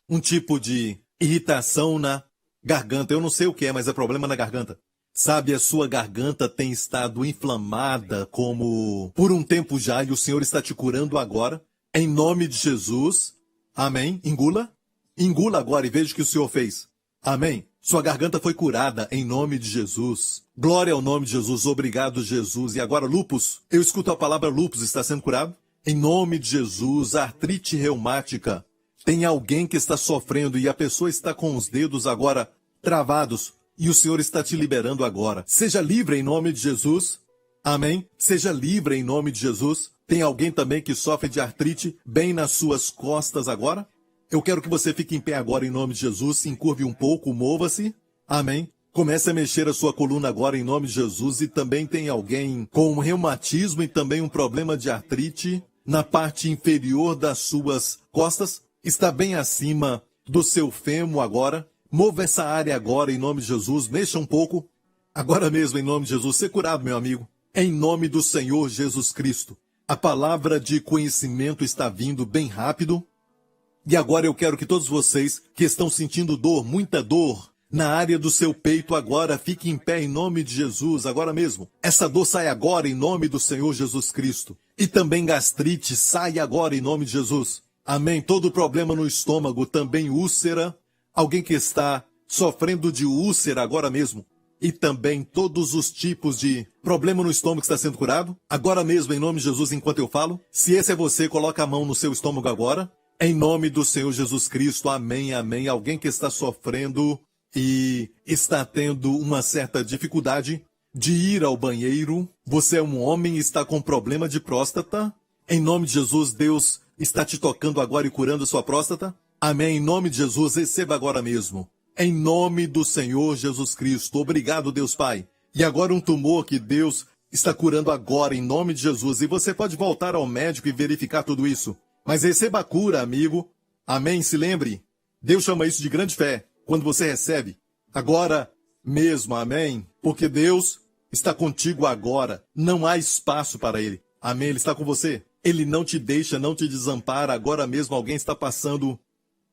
um tipo de irritação na garganta. Eu não sei o que é, mas é problema na garganta. Sabe, a sua garganta tem estado inflamada como por um tempo já e o Senhor está te curando agora. Em nome de Jesus. Amém. Engula. Engula agora e veja o que o Senhor fez. Amém. Sua garganta foi curada em nome de Jesus. Glória ao nome de Jesus. Obrigado, Jesus. E agora, lúpus. Eu escuto a palavra lúpus. Está sendo curado? Em nome de Jesus. Artrite reumática. Tem alguém que está sofrendo e a pessoa está com os dedos agora travados. E o Senhor está te liberando agora. Seja livre em nome de Jesus. Amém. Seja livre em nome de Jesus. Tem alguém também que sofre de artrite bem nas suas costas agora? Eu quero que você fique em pé agora em nome de Jesus, se encurve um pouco, mova-se. Amém. Comece a mexer a sua coluna agora em nome de Jesus. E também tem alguém com um reumatismo e também um problema de artrite na parte inferior das suas costas. Está bem acima do seu fêmur agora. Mova essa área agora em nome de Jesus. Mexa um pouco. Agora mesmo em nome de Jesus. Ser curado, meu amigo. Em nome do Senhor Jesus Cristo. A palavra de conhecimento está vindo bem rápido. E agora eu quero que todos vocês que estão sentindo dor, muita dor, na área do seu peito agora, fiquem em pé em nome de Jesus, agora mesmo. Essa dor sai agora em nome do Senhor Jesus Cristo. E também gastrite, sai agora em nome de Jesus. Amém. Todo problema no estômago, também úlcera. Alguém que está sofrendo de úlcera agora mesmo. E também todos os tipos de problema no estômago que está sendo curado. Agora mesmo, em nome de Jesus, enquanto eu falo. Se esse é você, coloca a mão no seu estômago agora. Em nome do Senhor Jesus Cristo, amém, amém. Alguém que está sofrendo e está tendo uma certa dificuldade de ir ao banheiro. Você é um homem e está com problema de próstata. Em nome de Jesus, Deus está te tocando agora e curando sua próstata. Amém, em nome de Jesus, receba agora mesmo. Em nome do Senhor Jesus Cristo. Obrigado, Deus Pai. E agora um tumor que Deus está curando agora, em nome de Jesus. E você pode voltar ao médico e verificar tudo isso. Mas receba a cura, amigo. Amém? Se lembre, Deus chama isso de grande fé, quando você recebe. Agora mesmo, amém? Porque Deus está contigo agora. Não há espaço para Ele. Amém? Ele está com você. Ele não te deixa, não te desampara. Agora mesmo alguém está passando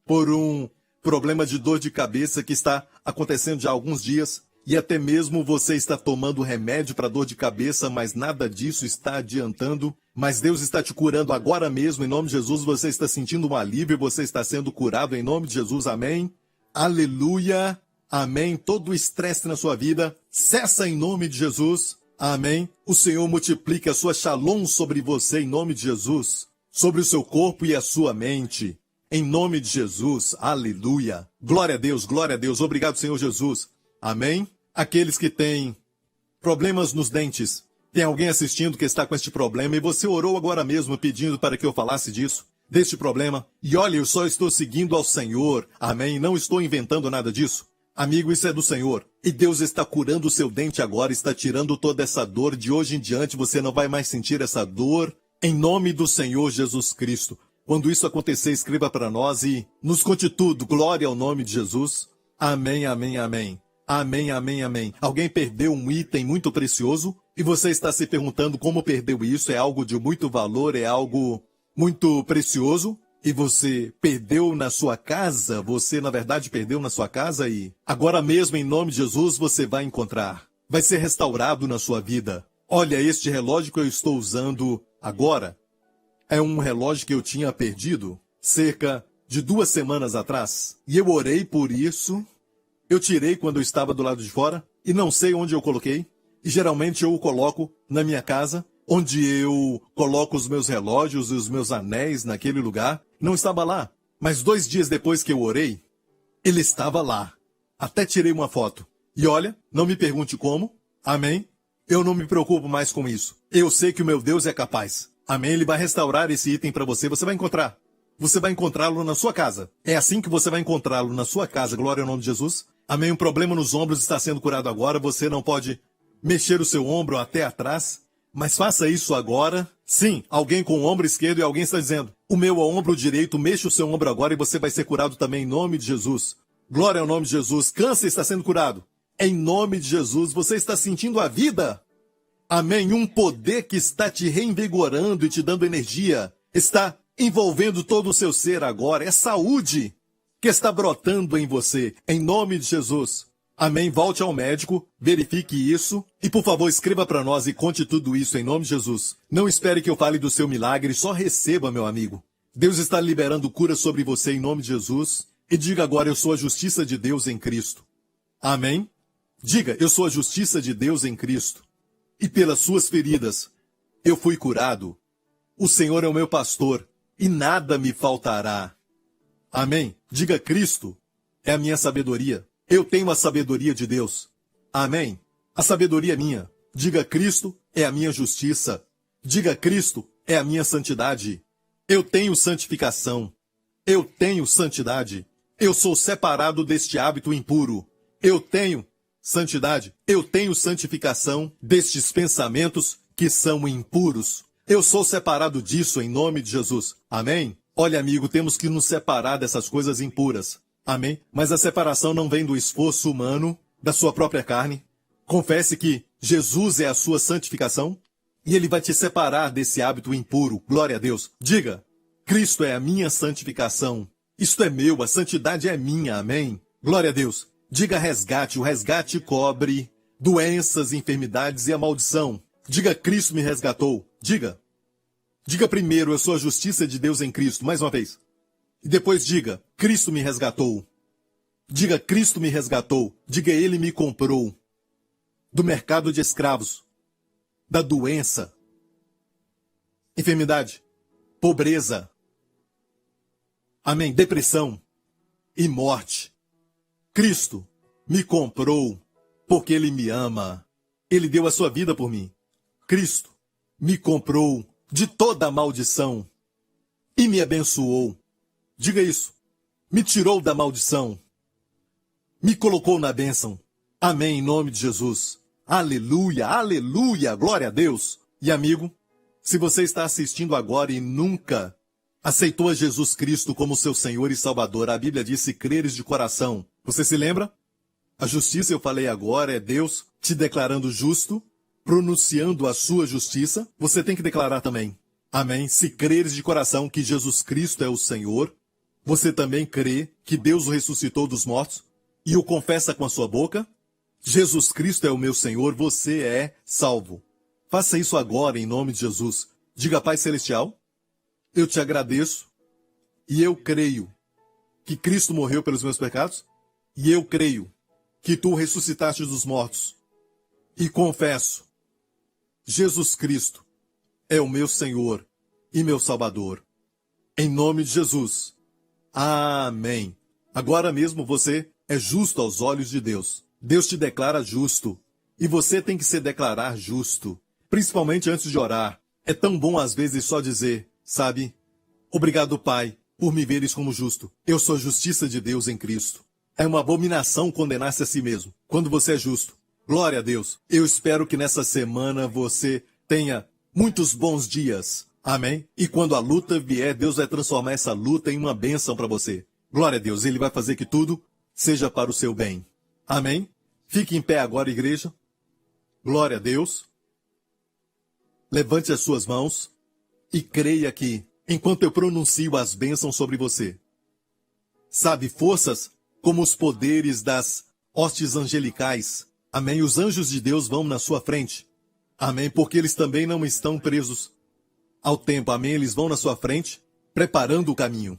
por um problema de dor de cabeça que está acontecendo já há alguns dias. E até mesmo você está tomando remédio para dor de cabeça, mas nada disso está adiantando. Mas Deus está te curando agora mesmo, em nome de Jesus. Você está sentindo um alívio, você está sendo curado em nome de Jesus, amém? Aleluia, amém. Todo o estresse na sua vida cessa em nome de Jesus, amém. O Senhor multiplica a sua shalom sobre você em nome de Jesus, sobre o seu corpo e a sua mente, em nome de Jesus, aleluia. Glória a Deus, obrigado Senhor Jesus, amém. Aqueles que têm problemas nos dentes, tem alguém assistindo que está com este problema e você orou agora mesmo pedindo para que eu falasse disso, deste problema. E olha, eu só estou seguindo ao Senhor, amém? Não estou inventando nada disso. Amigo, isso é do Senhor. E Deus está curando o seu dente agora, está tirando toda essa dor. De hoje em diante você não vai mais sentir essa dor. Em nome do Senhor Jesus Cristo. Quando isso acontecer, escreva para nós e nos conte tudo. Glória ao nome de Jesus. Amém, amém, amém. Amém, amém, amém. Alguém perdeu um item muito precioso e você está se perguntando como perdeu isso. É algo de muito valor, é algo muito precioso. E você perdeu na sua casa, você na verdade perdeu na sua casa e agora mesmo em nome de Jesus você vai encontrar. Vai ser restaurado na sua vida. Olha, este relógio que eu estou usando agora é um relógio que eu tinha perdido cerca de 2 semanas atrás. E eu orei por isso. Eu tirei quando eu estava do lado de fora e não sei onde eu coloquei. E geralmente eu o coloco na minha casa, onde eu coloco os meus relógios e os meus anéis naquele lugar. Não estava lá. Mas 2 dias depois que eu orei, ele estava lá. Até tirei uma foto. E olha, não me pergunte como, Amém? Eu não me preocupo mais com isso. Eu sei que o meu Deus é capaz. Amém? Ele vai restaurar esse item para você. Você vai encontrar. Você vai encontrá-lo na sua casa. É assim que você vai encontrá-lo na sua casa. Glória ao nome de Jesus. Amém? Um problema nos ombros está sendo curado agora. Você não pode mexer o seu ombro até atrás. Mas faça isso agora. Sim, alguém com o ombro esquerdo e alguém está dizendo: o meu ombro direito, mexa o seu ombro agora e você vai ser curado também em nome de Jesus. Glória ao nome de Jesus. Câncer está sendo curado. Em nome de Jesus, você está sentindo a vida. Amém. Um poder que está te reinvigorando e te dando energia. Está envolvendo todo o seu ser agora. É saúde que está brotando em você. Em nome de Jesus. Amém. Volte ao médico, verifique isso e, por favor, escreva para nós e conte tudo isso em nome de Jesus. Não espere que eu fale do seu milagre, só receba, meu amigo. Deus está liberando cura sobre você em nome de Jesus. E diga agora: eu sou a justiça de Deus em Cristo. Amém? Diga: eu sou a justiça de Deus em Cristo. E pelas suas feridas eu fui curado. O Senhor é o meu pastor e nada me faltará. Amém? Diga: Cristo é a minha sabedoria. Eu tenho a sabedoria de Deus. Amém? A sabedoria é minha. Diga: Cristo é a minha justiça. Diga: Cristo é a minha santidade. Eu tenho santificação. Eu tenho santidade. Eu sou separado deste hábito impuro. Eu tenho santidade. Eu tenho santificação destes pensamentos que são impuros. Eu sou separado disso em nome de Jesus. Amém? Olha, amigo, temos que nos separar dessas coisas impuras. Amém? Mas a separação não vem do esforço humano, da sua própria carne. Confesse que Jesus é a sua santificação e ele vai te separar desse hábito impuro. Glória a Deus. Diga: Cristo é a minha santificação. Isto é meu, a santidade é minha. Amém? Glória a Deus. Diga: resgate. O resgate cobre doenças, enfermidades e a maldição. Diga: Cristo me resgatou. Diga. Diga primeiro: eu sou a justiça de Deus em Cristo. Mais uma vez. E depois diga: Cristo me resgatou. Diga: Cristo me resgatou. Diga: Ele me comprou do mercado de escravos, da doença, enfermidade, pobreza, amém, depressão e morte. Cristo me comprou porque Ele me ama. Ele deu a sua vida por mim. Cristo me comprou de toda a maldição e me abençoou. Diga isso. Me tirou da maldição. Me colocou na bênção. Amém, em nome de Jesus. Aleluia, aleluia, glória a Deus. E amigo, se você está assistindo agora e nunca aceitou a Jesus Cristo como seu Senhor e Salvador, a Bíblia diz: se creres de coração. Você se lembra? A justiça, eu falei agora, é Deus te declarando justo, pronunciando a sua justiça. Você tem que declarar também. Amém. Se creres de coração que Jesus Cristo é o Senhor, você também crê que Deus o ressuscitou dos mortos e o confessa com a sua boca? Jesus Cristo é o meu Senhor, você é salvo. Faça isso agora em nome de Jesus. Diga: Pai Celestial, eu te agradeço e eu creio que Cristo morreu pelos meus pecados e eu creio que tu ressuscitaste dos mortos. E confesso: Jesus Cristo é o meu Senhor e meu Salvador. Em nome de Jesus. Amém. Agora mesmo você é justo aos olhos de Deus. Deus te declara justo. E você tem que se declarar justo. Principalmente antes de orar. É tão bom às vezes só dizer, sabe: obrigado, Pai, por me veres como justo. Eu sou a justiça de Deus em Cristo. É uma abominação condenar-se a si mesmo, quando você é justo. Glória a Deus. Eu espero que nessa semana você tenha muitos bons dias. Amém? E quando a luta vier, Deus vai transformar essa luta em uma bênção para você. Glória a Deus. Ele vai fazer que tudo seja para o seu bem. Amém? Fique em pé agora, igreja. Glória a Deus. Levante as suas mãos e creia que, enquanto eu pronuncio as bênçãos sobre você, sabe, forças como os poderes das hostes angelicais. Amém? Os anjos de Deus vão na sua frente. Amém? Porque eles também não estão presos ao tempo. Amém? Eles vão na sua frente, preparando o caminho.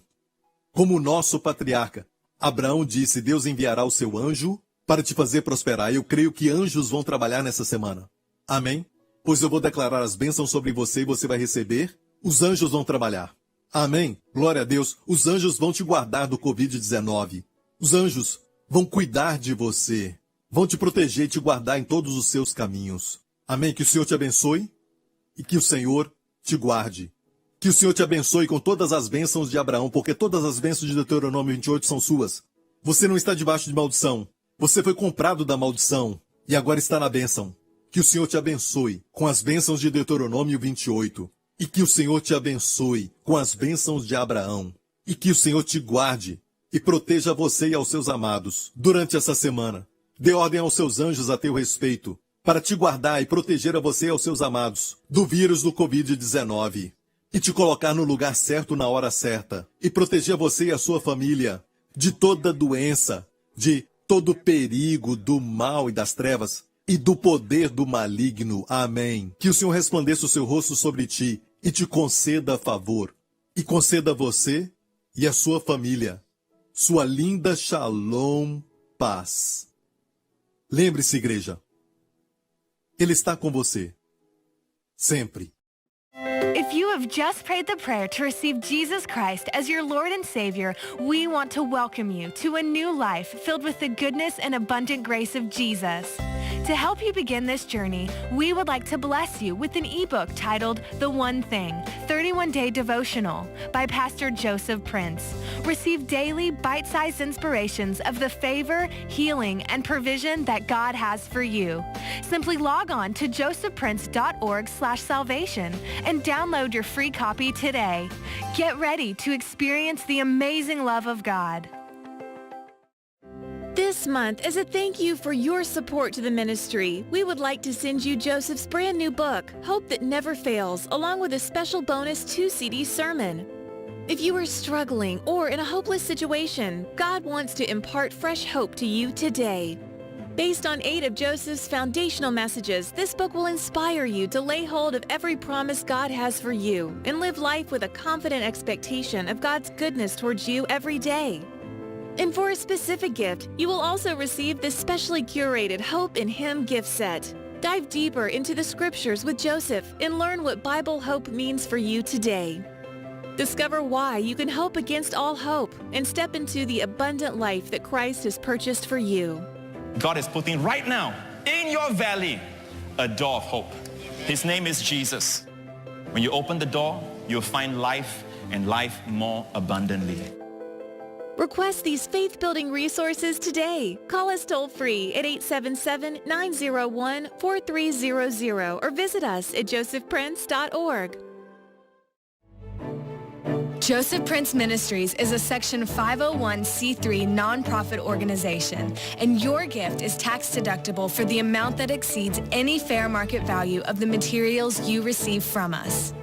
Como o nosso patriarca Abraão disse: Deus enviará o seu anjo para te fazer prosperar. Eu creio que anjos vão trabalhar nessa semana. Amém? Pois eu vou declarar as bênçãos sobre você e você vai receber. Os anjos vão trabalhar. Amém? Glória a Deus. Os anjos vão te guardar do Covid-19. Os anjos vão cuidar de você. vão te proteger e te guardar em todos os seus caminhos. Amém? Que o Senhor te abençoe e que o Senhor te guarde. Que o Senhor te abençoe com todas as bênçãos de Abraão, porque todas as bênçãos de Deuteronômio 28 são suas. Você não está debaixo de maldição. Você foi comprado da maldição e agora está na bênção. Que o Senhor te abençoe com as bênçãos de Deuteronômio 28. E que o Senhor te abençoe com as bênçãos de Abraão. E que o Senhor te guarde e proteja você e aos seus amados durante essa semana. Dê ordem aos seus anjos a teu respeito, para te guardar e proteger a você e aos seus amados do vírus do Covid-19. E te colocar no lugar certo na hora certa. E proteger você e a sua família de toda doença, de todo perigo do mal e das trevas, e do poder do maligno. Amém. Que o Senhor resplandeça o seu rosto sobre ti e te conceda favor. E conceda a você e a sua família sua linda Shalom paz. Lembre-se, igreja, Ele está com você. Sempre. If you have just prayed the prayer to receive Jesus Christ as your Lord and Savior, we want to welcome you to a new life filled with the goodness and abundant grace of Jesus. To help you begin this journey, we would like to bless you with an ebook titled The One Thing, 31-Day Devotional by Pastor Joseph Prince. Receive daily bite-sized inspirations of the favor, healing, and provision that God has for you. Simply log on to josephprince.org/salvation and download your free copy today. Get ready to experience the amazing love of God. This month, as a thank you for your support to the ministry, we would like to send you Joseph's brand new book, Hope That Never Fails, along with a special bonus 2-CD sermon. If you are struggling or in a hopeless situation, God wants to impart fresh hope to you today. Based on 8 of Joseph's foundational messages, this book will inspire you to lay hold of every promise God has for you and live life with a confident expectation of God's goodness towards you every day. And for a specific gift, you will also receive this specially curated Hope in Him gift set. Dive deeper into the scriptures with Joseph and learn what Bible hope means for you today. Discover why you can hope against all hope and step into the abundant life that Christ has purchased for you. God is putting right now in your valley a door of hope. His name is Jesus. When you open the door, you'll find life and life more abundantly. Request these faith-building resources today. Call us toll-free at 877-901-4300 or visit us at josephprince.org. Joseph Prince Ministries is a Section 501c3 nonprofit organization, and your gift is tax-deductible for the amount that exceeds any fair market value of the materials you receive from us.